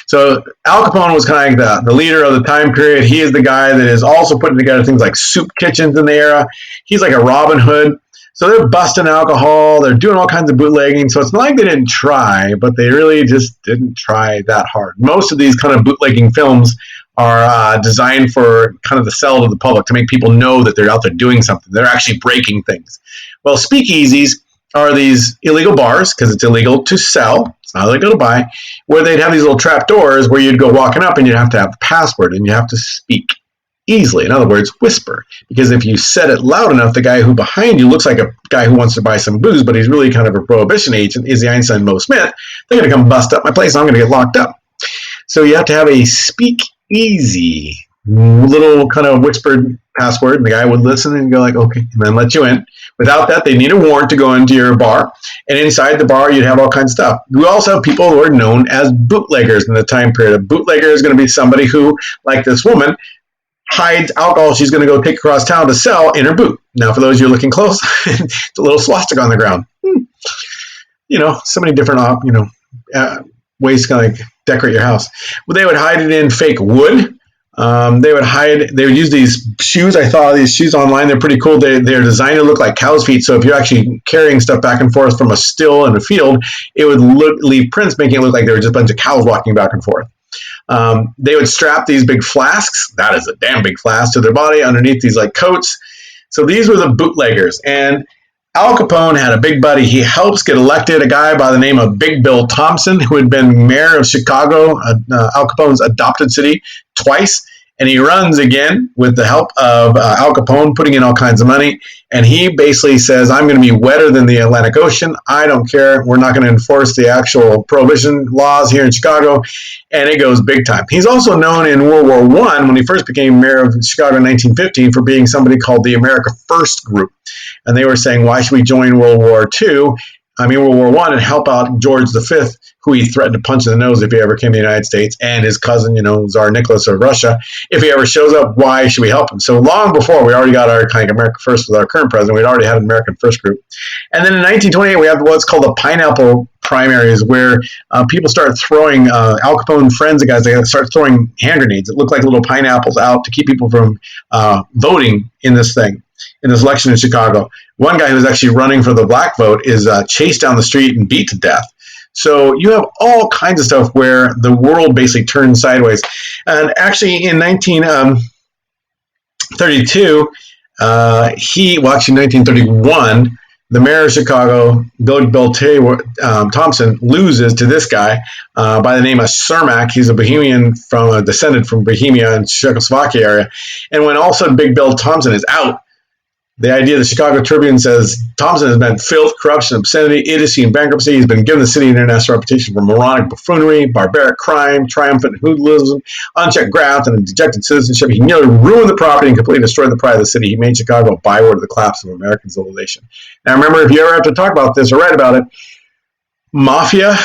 Speaker 1: So Al Capone was kind of like the leader of the time period. He is the guy that is also putting together things like soup kitchens in the era. He's like a Robin Hood. So they're busting alcohol. They're doing all kinds of bootlegging. So it's not like they didn't try, but they really just didn't try that hard. Most of these kind of bootlegging films are designed for kind of the sell to the public, to make people know that they're out there doing something. They're actually breaking things. Well, speakeasies are these illegal bars, because it's illegal to sell, it's not illegal to buy, where they'd have these little trap doors where you'd go walking up and you'd have to have the password and you have to speak easily. In other words, whisper. Because if you said it loud enough, the guy who behind you looks like a guy who wants to buy some booze, but he's really kind of a prohibition agent, Izzy Einstein and Mo Smith, they're going to come bust up my place and I'm going to get locked up. So you have to have a speak easy little kind of whispered password, and the guy would listen and go like, okay, and then let you in. Without that, they need a warrant to go into your bar, and inside the bar, you'd have all kinds of stuff. We also have people who are known as bootleggers in the time period. A bootlegger is going to be somebody who, like this woman, hides alcohol she's going to go take across town to sell in her boot. Now, for those of you looking close, it's a little swastika on the ground. So many different, ways to kind of decorate your house. Well, they would hide it in fake wood. They would use these shoes. I saw these shoes online. They're pretty cool. They're designed to look like cow's feet. So if you're actually carrying stuff back and forth from a still in a field, it would leave prints, making it look like there were just a bunch of cows walking back and forth. They would strap these big flasks, that is a damn big flask, to their body underneath these like coats. So these were the bootleggers. And Al Capone had a big buddy. He helps get elected, a guy by the name of Big Bill Thompson, who had been mayor of Chicago, Al Capone's adopted city, twice. And he runs again with the help of Al Capone, putting in all kinds of money. And he basically says, I'm going to be wetter than the Atlantic Ocean. I don't care. We're not going to enforce the actual prohibition laws here in Chicago. And it goes big time. He's also known in World War I, when he first became mayor of Chicago in 1915, for being somebody called the America First Group. And they were saying, why should we join World War I, and help out George V, who he threatened to punch in the nose if he ever came to the United States, and his cousin, Tsar Nicholas of Russia. If he ever shows up, why should we help him? So long before we already got our kind of America First with our current president, we'd already had an American First Group. And then in 1928, we have what's called the pineapple primaries, where people start throwing, Al Capone friends and guys, they start throwing hand grenades that look like little pineapples out to keep people from voting in this election in Chicago. One guy who was actually running for the black vote is chased down the street and beat to death. So you have all kinds of stuff where the world basically turned sideways. And actually in 1932, 1931, the mayor of Chicago, Bill Thompson, loses to this guy by the name of Cermak. He's a Bohemian descended from Bohemia and Czechoslovakia area. And when all of a sudden Big Bill Thompson is out, the idea, the Chicago Tribune says, Thompson has been filth, corruption, obscenity, idiocy, and bankruptcy. He's been given the city an international reputation for moronic buffoonery, barbaric crime, triumphant hoodlumism, unchecked graft, and dejected citizenship. He nearly ruined the property and completely destroyed the pride of the city. He made Chicago a byword of the collapse of American civilization. Now, remember, if you ever have to talk about this or write about it, mafia,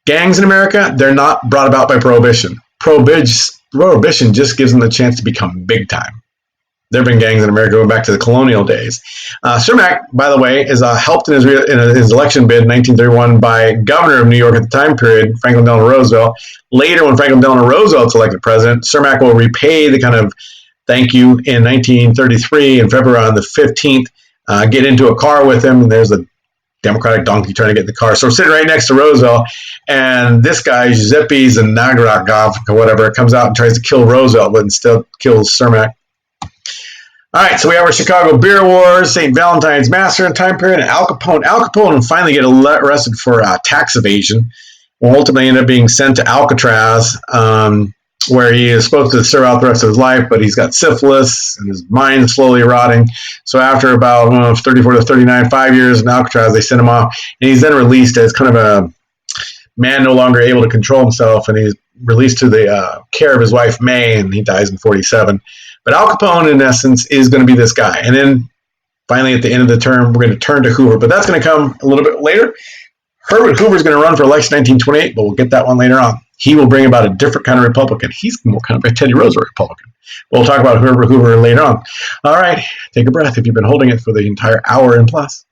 Speaker 1: gangs in America, they're not brought about by prohibition. Prohibition just gives them the chance to become big time. There have been gangs in America going back to the colonial days. Cermak, by the way, is helped in his election bid in 1931 by governor of New York at the time period, Franklin Delano Roosevelt. Later, when Franklin Delano Roosevelt's elected president, Cermak will repay the kind of thank you in 1933, in February on the 15th, get into a car with him, and there's a Democratic donkey trying to get in the car. So we're sitting right next to Roosevelt, and this guy, Giuseppe Zanagarov, or whatever, comes out and tries to kill Roosevelt, but instead kills Cermak. All right, so we have our Chicago Beer Wars, St. Valentine's Massacre time period, and Al Capone. Al Capone will finally get arrested for tax evasion. Will ultimately end up being sent to Alcatraz, where he is supposed to serve out the rest of his life, but he's got syphilis and his mind is slowly rotting. So after about 34 to 39, 5 years in Alcatraz, they send him off, and he's then released as kind of a man no longer able to control himself, and he's released to the care of his wife, May, and he dies in 47. But Al Capone, in essence, is going to be this guy. And then finally, at the end of the term, we're going to turn to Hoover. But that's going to come a little bit later. Herbert Hoover is going to run for election in 1928, but we'll get that one later on. He will bring about a different kind of Republican. He's more kind of a Teddy Roosevelt Republican. We'll talk about Herbert Hoover later on. All right, take a breath if you've been holding it for the entire hour and plus.